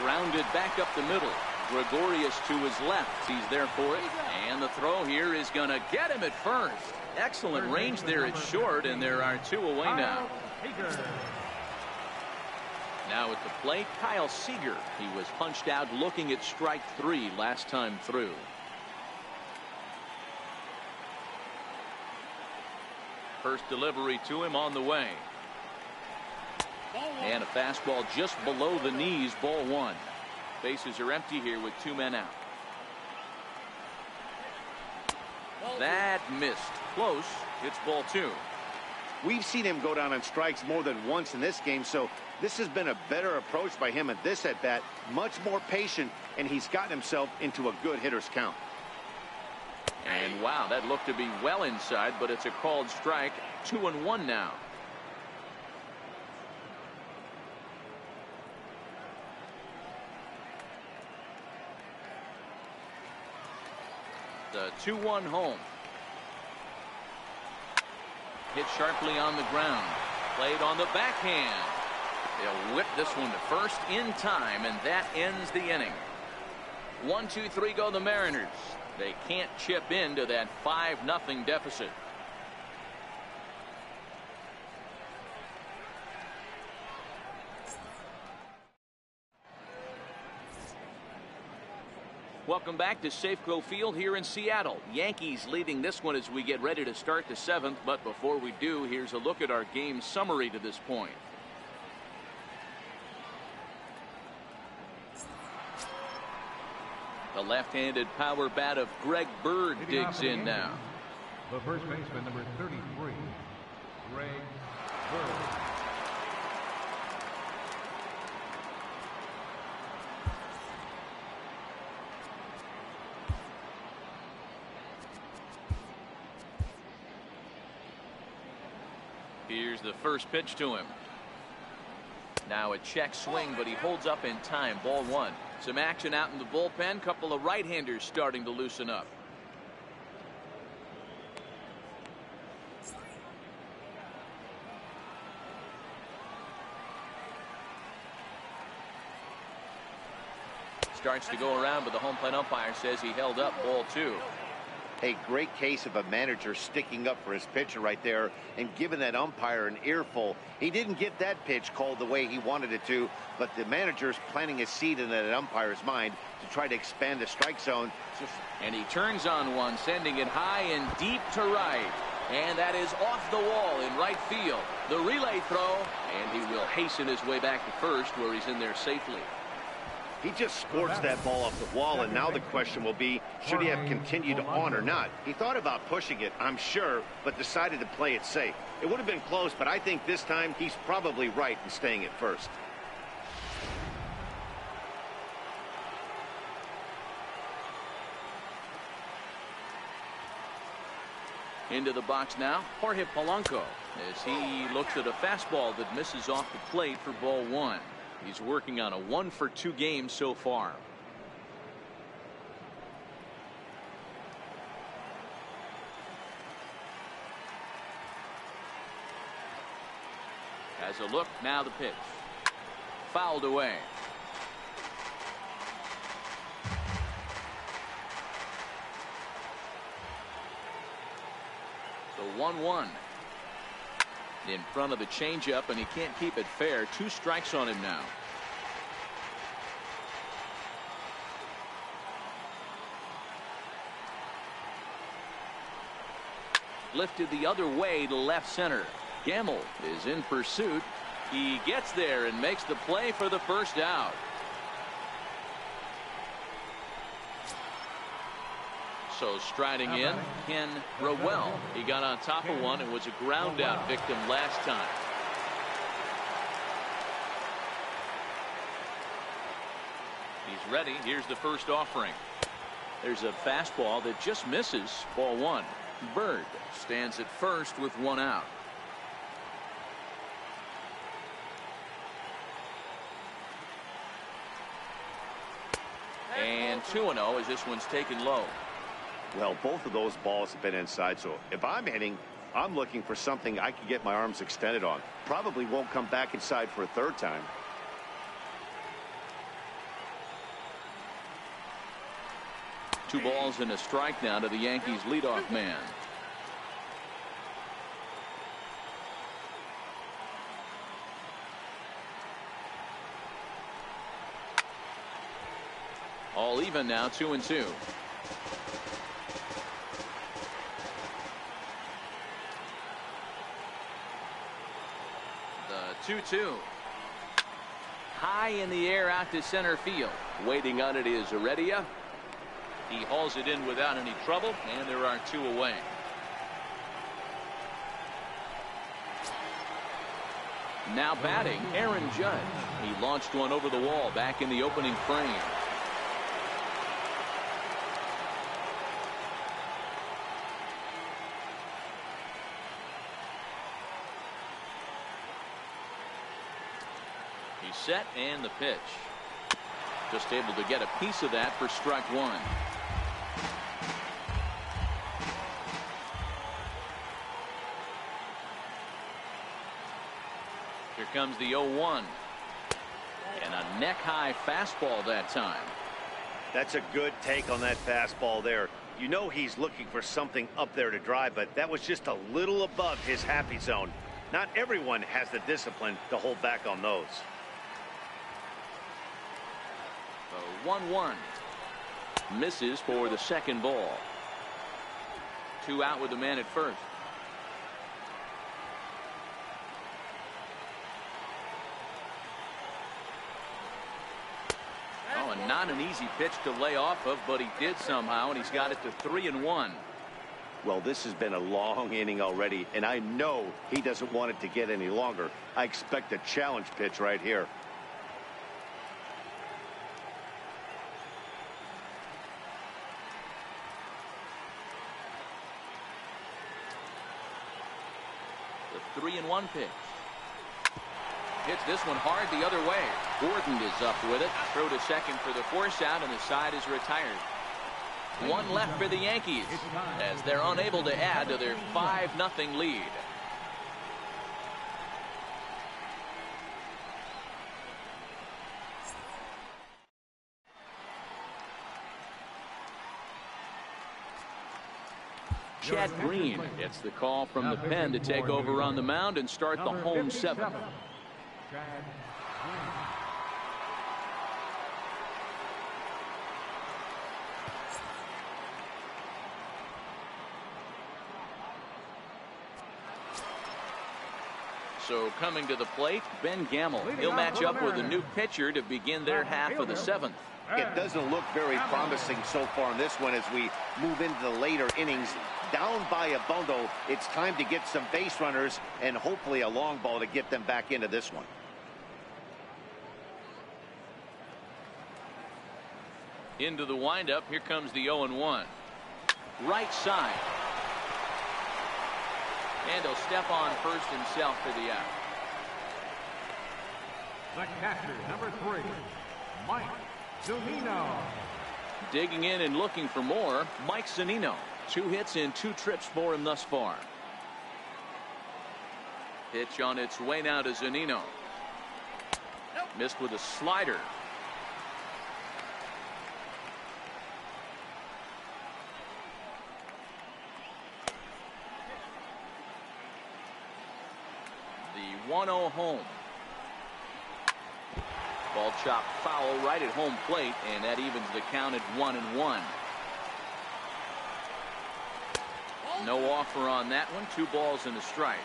Grounded back up the middle. Gregorius to his left. He's there for it. And the throw here is going to get him at first. Excellent range there at short, and there are 2 away now. Now at the plate, Kyle Seager. He was punched out looking at strike 3 last time through. First delivery to him on the way. And a fastball just below the knees, ball 1. Bases are empty here with 2 men out. That missed. Close. It's ball 2. We've seen him go down on strikes more than once in this game, so this has been a better approach by him at this at-bat. Much more patient, and he's gotten himself into a good hitter's count. And wow, that looked to be well inside, but it's a called strike. 2-1 now. The 2-1 home. Hit sharply on the ground. Played on the backhand. They'll whip this one to first in time, and that ends the inning. 1-2-3 go the Mariners. They can't chip into that 5-0 deficit. Welcome back to Safeco Field here in Seattle. Yankees leading this one as we get ready to start the 7th. But before we do, here's a look at our game summary to this point. The left-handed power bat of Greg Bird digs in now. The first baseman, number 33, Greg Bird. Here's the first pitch to him. Now a check swing, but he holds up in time. Ball 1. Some action out in the bullpen. Couple of right-handers starting to loosen up. Starts to go around, but the home plate umpire says he held up. Ball 2. A great case of a manager sticking up for his pitcher right there and giving that umpire an earful. He didn't get that pitch called the way he wanted it to, but the manager's planting a seed in that umpire's mind to try to expand the strike zone. And he turns on one, sending it high and deep to right. And that is off the wall in right field. The relay throw, and he will hasten his way back to first, where he's in there safely. He just scorched that ball off the wall, and now the question will be, should he have continued on or not? He thought about pushing it, I'm sure, but decided to play it safe. It would have been close, but I think this time he's probably right in staying at first. Into the box now, Jorge Polanco, as he looks at a fastball that misses off the plate for ball 1. He's working on a 1-for-2 game so far. Has a look, now the pitch. Fouled away. 1-1. In front of the changeup, and he can't keep it fair. 2 strikes on him now. Lifted the other way to left center. Gamble is in pursuit. He gets there and makes the play for the first out. So striding in, Ken Rowell. He got on top of one and was a ground out victim last time. He's ready. Here's the first offering. There's a fastball that just misses. Ball 1. Bird stands at first with 1 out. And 2-0 as this one's taken low. Well, both of those balls have been inside, so if I'm hitting, I'm looking for something I can get my arms extended on. Probably won't come back inside for a 3rd time. Two balls and a strike now to the Yankees leadoff man. All even now, 2-2. The 2-2. High in the air out to center field. Waiting on it is Heredia. He hauls it in without any trouble, and there are 2 away. Now batting, Aaron Judge. He launched one over the wall back in the opening frame. He's set, and the pitch. Just able to get a piece of that for strike 1. Here comes the 0-1. And a neck-high fastball that time. That's a good take on that fastball there. You know he's looking for something up there to drive, but that was just a little above his happy zone. Not everyone has the discipline to hold back on those. 1-1. Misses for the second ball. 2 out with the man at first. Oh, and not an easy pitch to lay off of, but he did somehow, and he's got it to 3-1. Well, this has been a long inning already, and I know he doesn't want it to get any longer. I expect a challenge pitch right here. The 3-1 pitch. Hits this one hard the other way. Gordon is up with it. Throw to second for the force out, and the side is retired. 1 left for the Yankees as they're unable to add to their 5-0 lead. Chad Green gets the call from the pen to take over on the mound and start the home 7th. So coming to the plate, Ben Gamble. He'll match up with a new pitcher to begin their half of the 7th. It doesn't look very promising so far in this one as we move into the later innings. Down by a bundle, it's time to get some base runners and hopefully a long ball to get them back into this one. Into the windup. Here comes the 0-1. Right side. And he'll step on first himself for the out. The catcher, number 3, Mike Zunino. Digging in and looking for more, Mike Zunino. 2 hits in 2 trips for him thus far. Pitch on its way now to Zunino. Missed with a slider. 1-0 home. Ball chopped foul right at home plate, and that evens the count at 1-1. No offer on that one. 2 balls and a strike.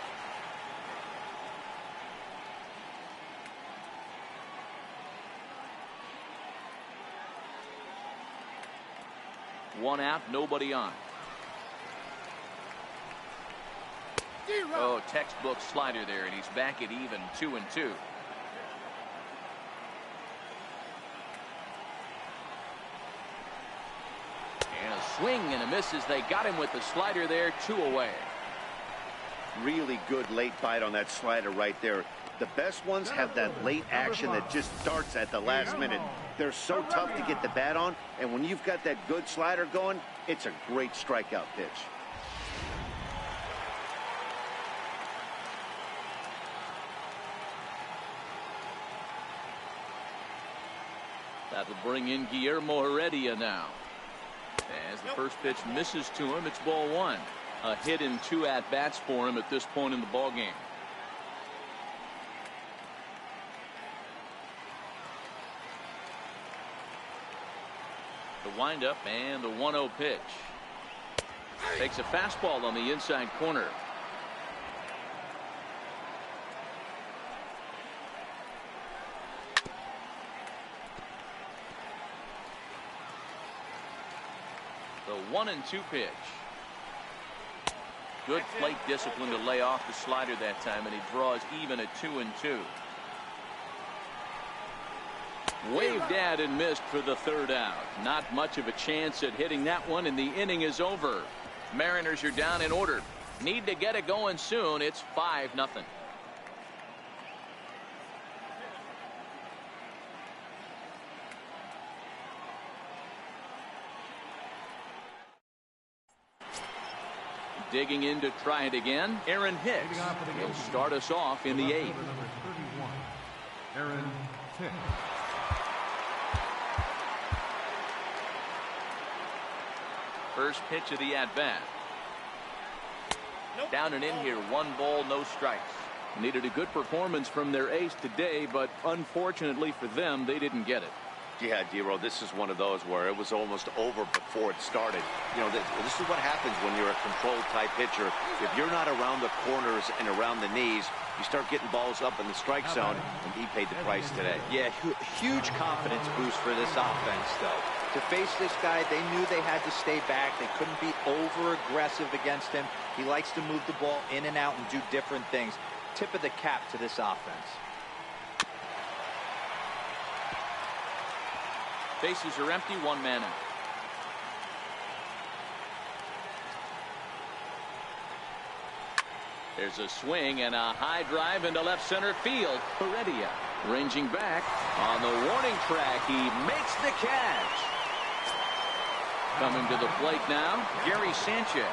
One out, nobody on. Oh, textbook slider there, and he's back at even 2-2. And a swing and a miss as they got him with the slider there. 2 away. Really good late bite on that slider right there. The best ones have that late action that just starts at the last minute. They're so tough to get the bat on, and when you've got that good slider going, it's a great strikeout pitch. That'll bring in Guillermo Heredia now. As the first pitch misses to him, it's ball 1. A hit in 2 at-bats for him at this point in the ballgame. The windup and the 1-0 pitch. Takes a fastball on the inside corner. The 1-2 pitch. Good plate discipline to lay off the slider that time, and he draws even at 2-2. Waved at and missed for the 3rd out. Not much of a chance at hitting that one, and the inning is over. Mariners are down in order. Need to get it going soon. It's 5-0. Digging in to try it again, Aaron Hicks. He'll start us off in the 8th. Number 31, Aaron Hicks. First pitch of the at-bat. Down and in here, 1 ball, no strikes. Needed a good performance from their ace today, but unfortunately for them, they didn't get it. Yeah, D-Row, this is one of those where it was almost over before it started. You know, this is what happens when you're a controlled type pitcher. If you're not around the corners and around the knees, you start getting balls up in the strike zone, and he paid the price today. Yeah, huge confidence boost for this offense, though. To face this guy, they knew they had to stay back. They couldn't be over-aggressive against him. He likes to move the ball in and out and do different things. Tip of the cap to this offense. Bases are empty, 1 man out. There's a swing and a high drive into left center field. Heredia ranging back on the warning track. He makes the catch. Coming to the plate now, Gary Sanchez.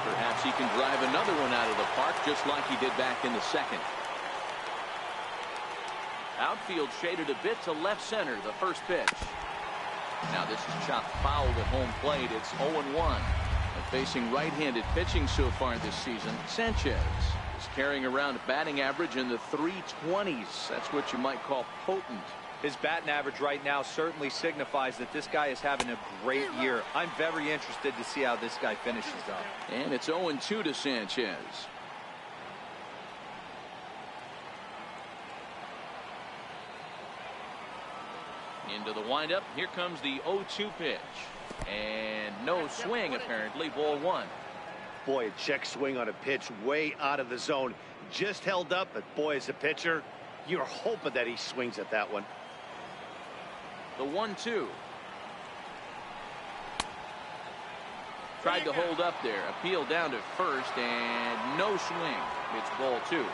Perhaps he can drive another one out of the park just like he did back in the 2nd. Outfield shaded a bit to left center, the first pitch. Now this is chopped foul at home plate. It's 0-1. Facing right-handed pitching so far this season, Sanchez is carrying around a batting average in the 320s. That's what you might call potent. His batting average right now certainly signifies that this guy is having a great year. I'm very interested to see how this guy finishes up. And it's 0-2 to Sanchez. Into the windup. Here comes the 0-2 pitch. And no swing, apparently. Ball 1. Boy, a check swing on a pitch way out of the zone. Just held up, but boy, as a pitcher, you're hoping that he swings at that one. The 1-2. Tried to hold up there. Appeal down to first, and no swing. It's ball 2.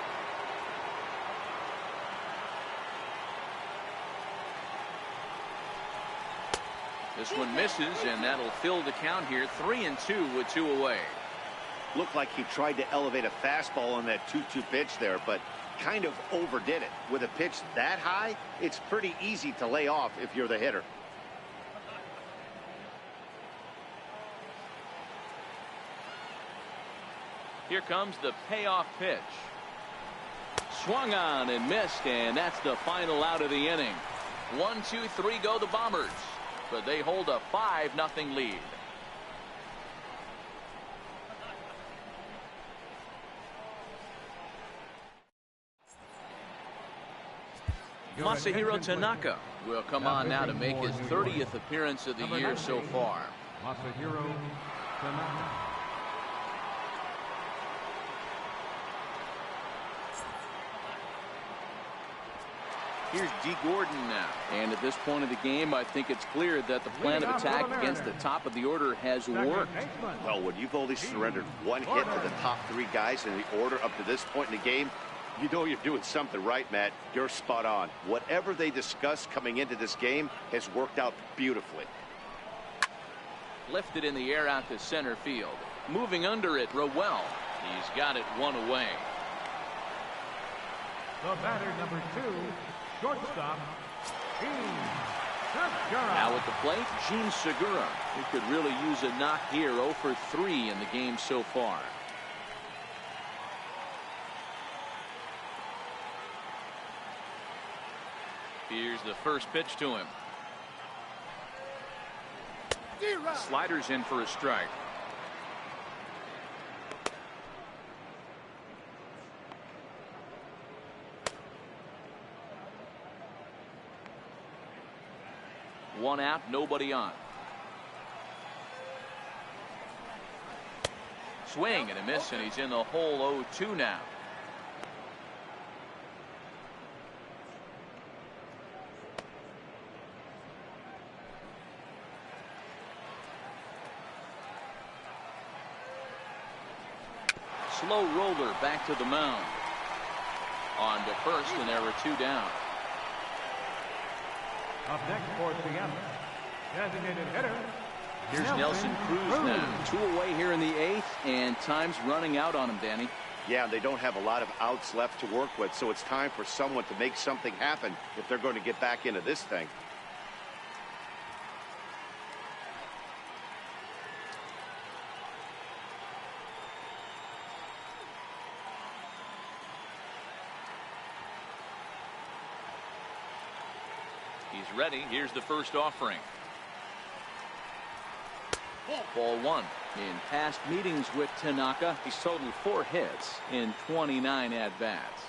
This one misses, and that'll fill the count here. 3-2 with 2 away. Looked like he tried to elevate a fastball on that 2-2 pitch there, but kind of overdid it. With a pitch that high, it's pretty easy to lay off if you're the hitter. Here comes the payoff pitch. Swung on and missed, and that's the final out of the inning. 1, 2, 3 go the Bombers, but they hold a 5-0 lead. Masahiro Tanaka will come on now to make his 30th appearance of the year so far. Masahiro Tanaka. Here's D. Gordon now. And at this point of the game, I think it's clear that the plan of attack against the top of the order has worked. Well, when you've only surrendered one hit to the top 3 guys in the order up to this point in the game, you know you're doing something right, Matt. You're spot on. Whatever they discussed coming into this game has worked out beautifully. Lifted in the air out to center field. Moving under it, Rowell. He's got it 1 away. The batter, number 2, shortstop, Gene Segura. Now at the plate, Gene Segura. He could really use a knock here. 0 for 3 in the game so far. Here's the first pitch to him. Sliders in for a strike. One out, nobody on. Swing and a miss, and he's in the hole. 0-2 now. Slow roller back to the mound. On to first, and there were 2 down. Up next for Seattle, designated hitter. Here's Nelson Cruz now. 2 away here in the 8th, and time's running out on him, Danny. Yeah, they don't have a lot of outs left to work with, so it's time for someone to make something happen if they're going to get back into this thing. He's ready. Here's the first offering. Ball 1. In past meetings with Tanaka, he's totaled 4 hits in 29 at-bats.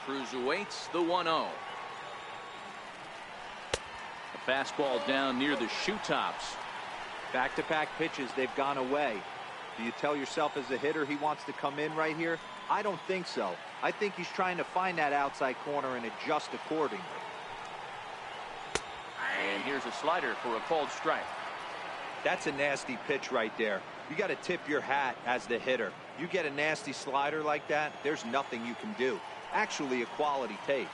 Cruz awaits the 1-0. A fastball down near the shoe tops. Back-to-back pitches, they've gone away. Do you tell yourself as a hitter he wants to come in right here? I don't think so. I think he's trying to find that outside corner and adjust accordingly. And here's a slider for a called strike. That's a nasty pitch right there. You got to tip your hat as the hitter. You get a nasty slider like that, there's nothing you can do. Actually, a quality take.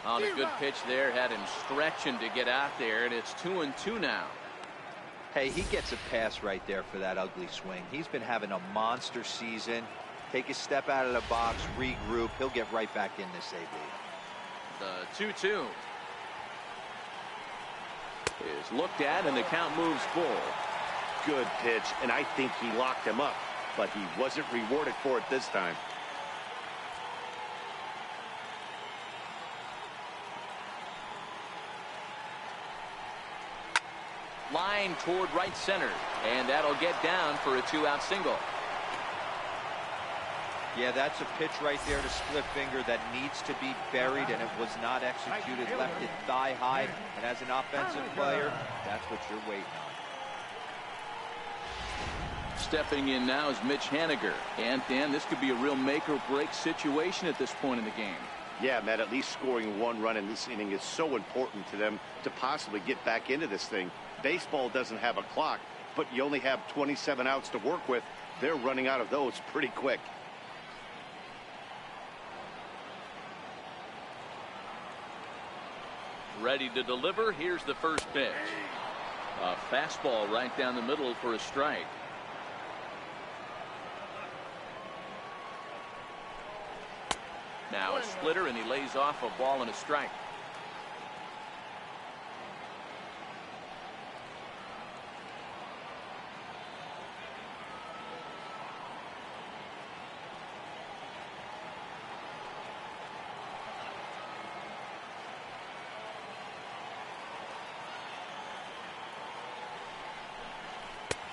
On a good pitch there, had him stretching to get out there, and it's 2-2 now. Hey, he gets a pass right there for that ugly swing. He's been having a monster season. Take a step out of the box, regroup. He'll get right back in this AB. The 2-2 is looked at, and the count moves full. Good pitch, and I think he locked him up, but he wasn't rewarded for it this time. Line toward right center, and that'll get down for a 2-out single. Yeah, that's a pitch right there to split finger that needs to be buried, and it was not executed. Left it thigh high, and as an offensive player, that's what you're waiting on. Stepping in now is Mitch Haniger. And Dan, this could be a real make or break situation at this point in the game. Yeah, Matt, at least scoring 1 run in this inning is so important to them to possibly get back into this thing. Baseball doesn't have a clock, but you only have 27 outs to work with. They're running out of those pretty quick. Ready to deliver. Here's the first pitch. A fastball right down the middle for a strike. Now a splitter, and he lays off a ball and a strike.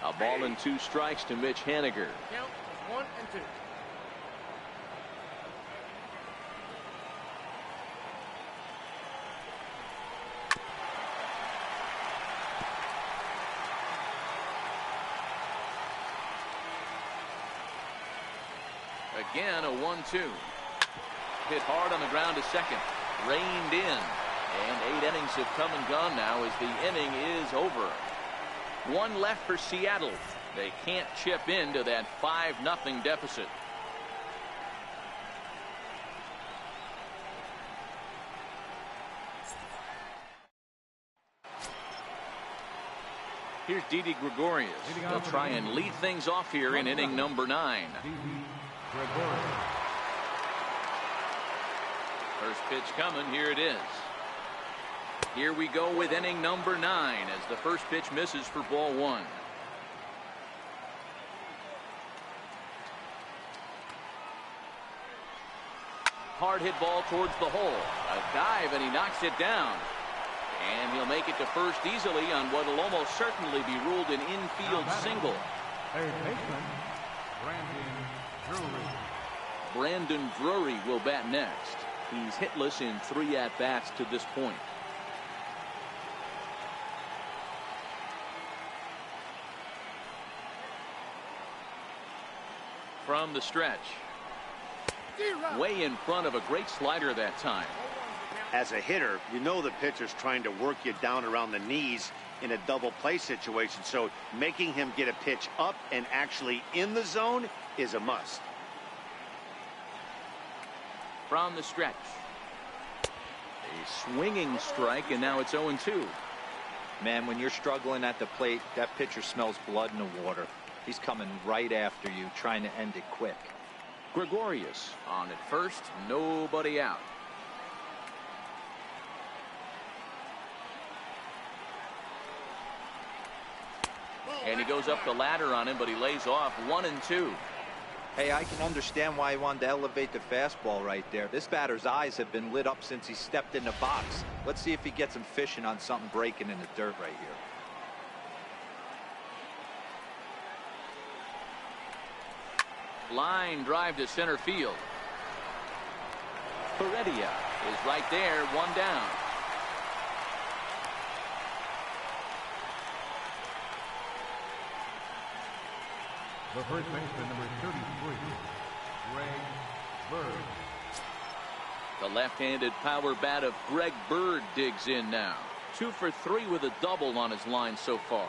A ball and 2 strikes to Mitch Haniger. Count is 1 and 2. Again, a 1-2. Hit hard on the ground to second. Reined in. And 8 innings have come and gone now as the inning is over. 1 left for Seattle. They can't chip into that 5-0 deficit. Here's Didi Gregorius. He'll try and lead things off here in inning number 9. First pitch coming. Here it is. Here we go with inning number 9 as the first pitch misses for ball 1. Hard hit ball towards the hole. A dive and he knocks it down. And he'll make it to first easily on what will almost certainly be ruled an infield single. Third baseman, Brandon Drury. Brandon Drury will bat next. He's hitless in 3 at-bats to this point. From the stretch. Way in front of a great slider that time. As a hitter, you know the pitcher's trying to work you down around the knees in a double play situation, so making him get a pitch up and actually in the zone is a must. From the stretch. A swinging strike, and now it's 0-2. Man, when you're struggling at the plate, that pitcher smells blood in the water. He's coming right after you, trying to end it quick. Gregorius on at first, nobody out. And he goes up the ladder on him, but he lays off 1-2. Hey, I can understand why he wanted to elevate the fastball right there. This batter's eyes have been lit up since he stepped in the box. Let's see if he gets him fishing on something breaking in the dirt right here. Line drive to center field. Heredia is right there, 1 down. The first baseman, number 33, Greg Bird. The left-handed power bat of Greg Bird digs in now. 2 for 3 with a double on his line so far.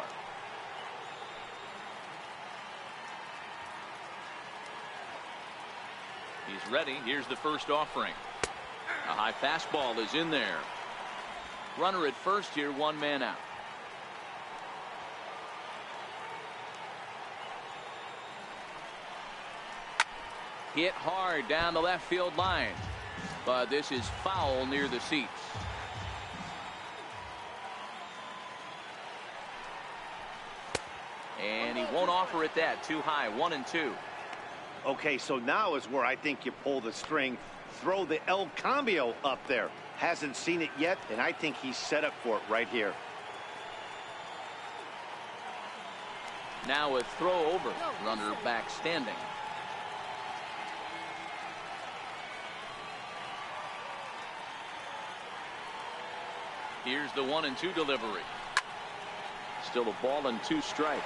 He's ready. Here's the first offering. A high fastball is in there. Runner at first here, 1 man out. Hit hard down the left field line. But this is foul near the seats. And he won't offer it that. Too high. 1-2. Okay, so now is where I think you pull the string. Throw the El Cambio up there. Hasn't seen it yet, and I think he's set up for it right here. Now a throw over. Runner back standing. Here's the 1-2 delivery. Still a ball and 2 strikes.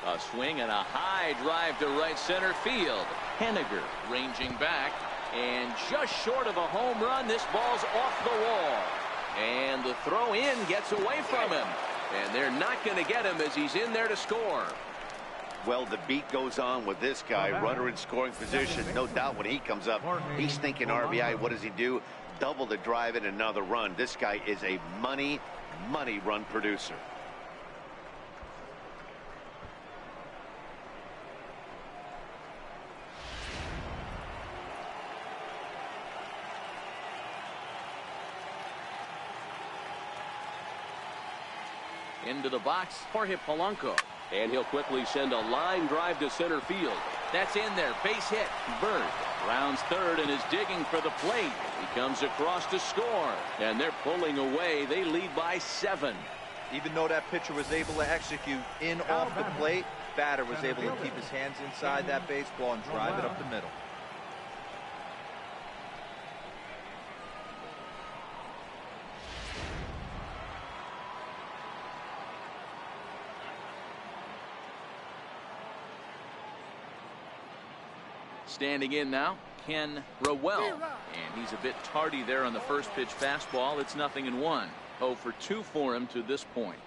A swing and a high drive to right center field. Haniger ranging back, and just short of a home run. This ball's off the wall, and the throw in gets away from him, and they're not going to get him as he's in there to score. Well, the beat goes on with this guy. Runner in scoring position. No doubt when he comes up, he's thinking RBI. What does he do? Double the drive and another run. This guy is a money run producer. Into the box, Jorge Polanco. And he'll quickly send a line drive to center field. That's in there. Base hit. Bird rounds third and is digging for the plate. He comes across to score. And they're pulling away. They lead by 7. Even though that pitcher was able to execute in off the plate, batter was able to keep his hands inside that baseball and drive it up the middle. Standing in now, Ken Rowell. And he's a bit tardy there on the first pitch fastball. It's 0-1. 0 for 2 for him to this point.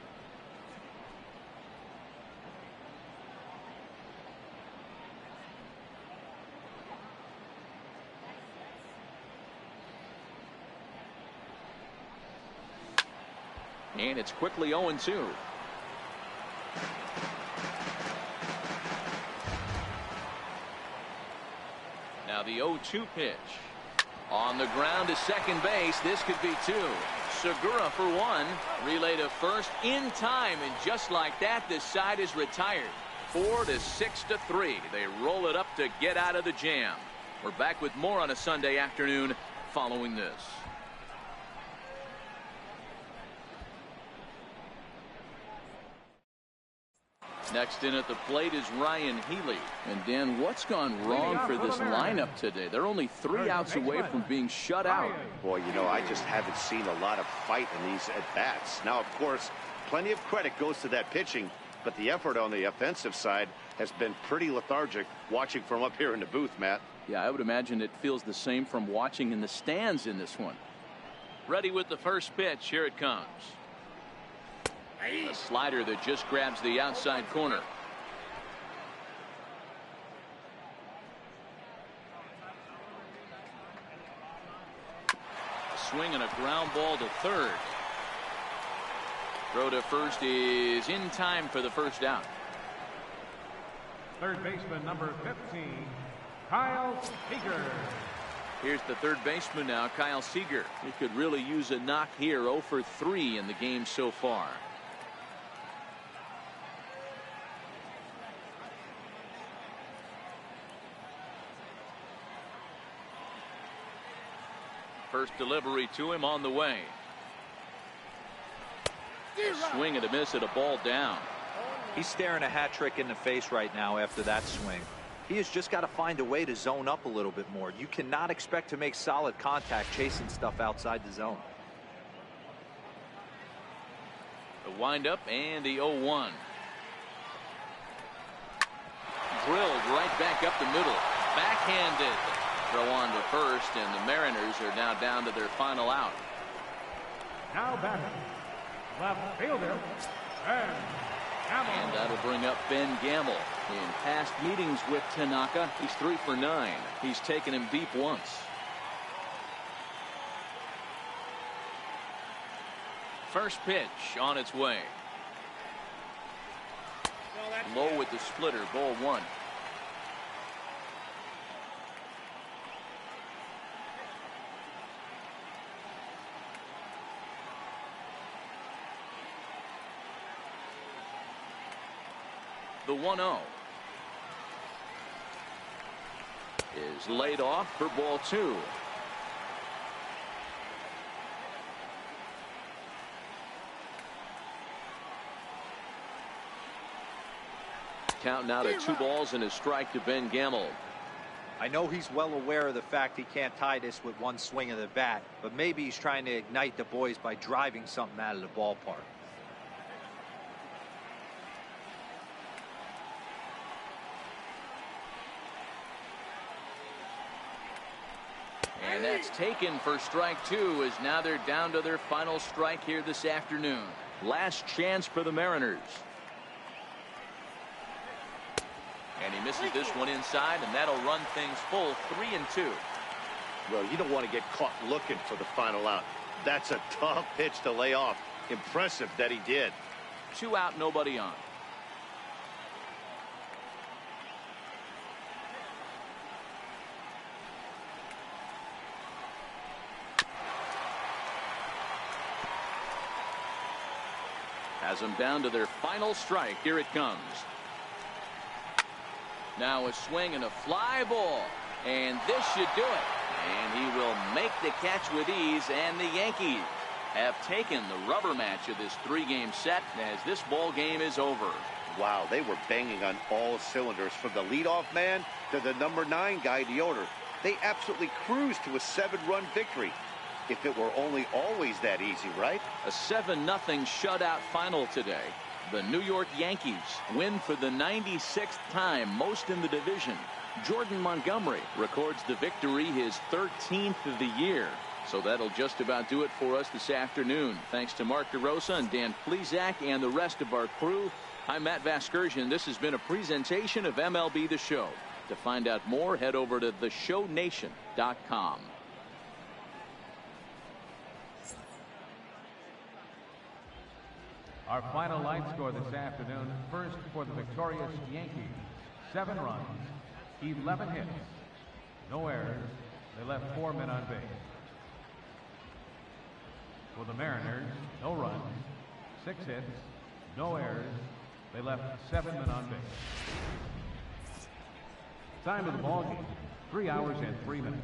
And it's quickly 0-2. Now the 0-2 pitch. On the ground to second base. This could be 2. Segura for 1. Relay to first in time. And just like that, this side is retired. 4-6-3. They roll it up to get out of the jam. We're back with more on a Sunday afternoon following this. Next in at the plate is Ryan Healy. And Dan, what's gone wrong for this lineup today? They're only 3 outs away from being shut out. Boy, you know, I just haven't seen a lot of fight in these at-bats. Now, of course, plenty of credit goes to that pitching, but the effort on the offensive side has been pretty lethargic watching from up here in the booth, Matt. Yeah, I would imagine it feels the same from watching in the stands in this one. Ready with the first pitch. Here it comes. A slider that just grabs the outside corner. A swing and a ground ball to third. Throw to first is in time for the first out. Third baseman number 15, Kyle Seager. Here's the third baseman now, Kyle Seager. He could really use a knock here. 0 for 3 in the game so far. First delivery to him on the way. A swing and a miss at a ball down. He's staring a hat trick in the face right now after that swing. He has just got to find a way to zone up a little bit more. You cannot expect to make solid contact chasing stuff outside the zone. The windup and the 0-1. Drilled right back up the middle. Backhanded. Throw on to first, and the Mariners are now down to their final out. Now batting, left fielder, Ben Gamble. And that'll bring up Ben Gamble. In past meetings with Tanaka, he's 3 for 9. He's taken him deep once. First pitch on its way. Low with the splitter, ball 1. The 1-0 is laid off for ball 2. Count now to 2 balls and a strike to Ben Gamble. I know he's well aware of the fact he can't tie this with one swing of the bat, but maybe he's trying to ignite the boys by driving something out of the ballpark. And that's taken for strike 2, as now they're down to their final strike here this afternoon. Last chance for the Mariners. And he misses this one inside, and that'll run things full 3-2. Well, you don't want to get caught looking for the final out. That's a tough pitch to lay off. Impressive that he did. 2 out, nobody on. Has them down to their final strike. Here it comes. Now a swing and a fly ball. And this should do it. And he will make the catch with ease, and the Yankees have taken the rubber match of this three-game set as this ball game is over. Wow, they were banging on all cylinders from the leadoff man to the number 9 guy in the order. They absolutely cruised to a 7-run victory. If it were only always that easy, right? A 7-0 shutout final today. The New York Yankees win for the 96th time, most in the division. Jordan Montgomery records the victory, his 13th of the year. So that'll just about do it for us this afternoon. Thanks to Mark DeRosa and Dan Plesac and the rest of our crew. I'm Matt Vasgersian. This has been a presentation of MLB The Show. To find out more, head over to theshownation.com. Our final line score this afternoon. First for the victorious Yankees. 7 runs, 11 hits, no errors. They left 4 men on base. For the Mariners, no runs, 6 hits, no errors. They left 7 men on base. Time of the ball game, 3 hours and 3 minutes.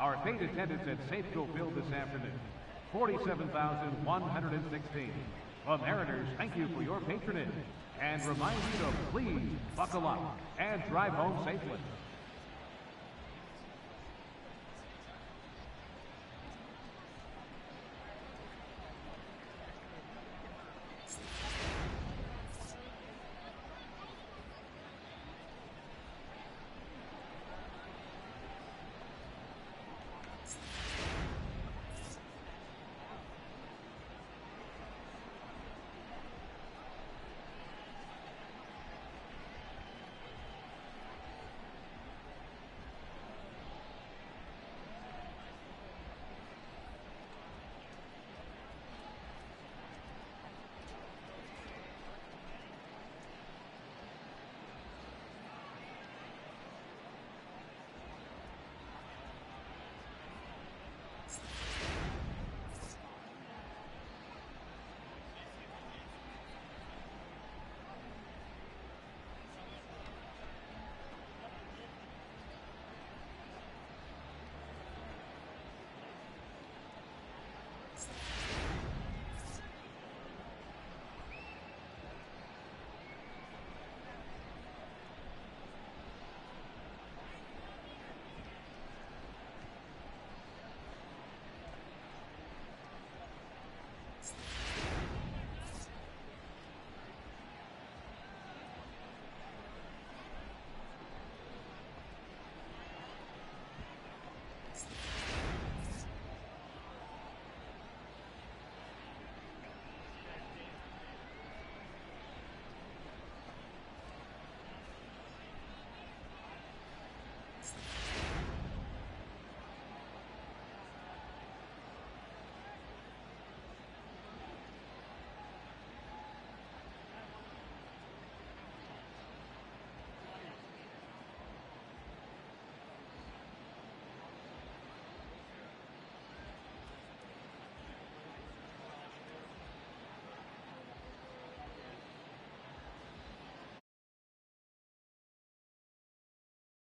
Our paid attendance at Safeco Field this afternoon, 47,116. The Mariners thank you for your patronage and remind you to please buckle up and drive home safely.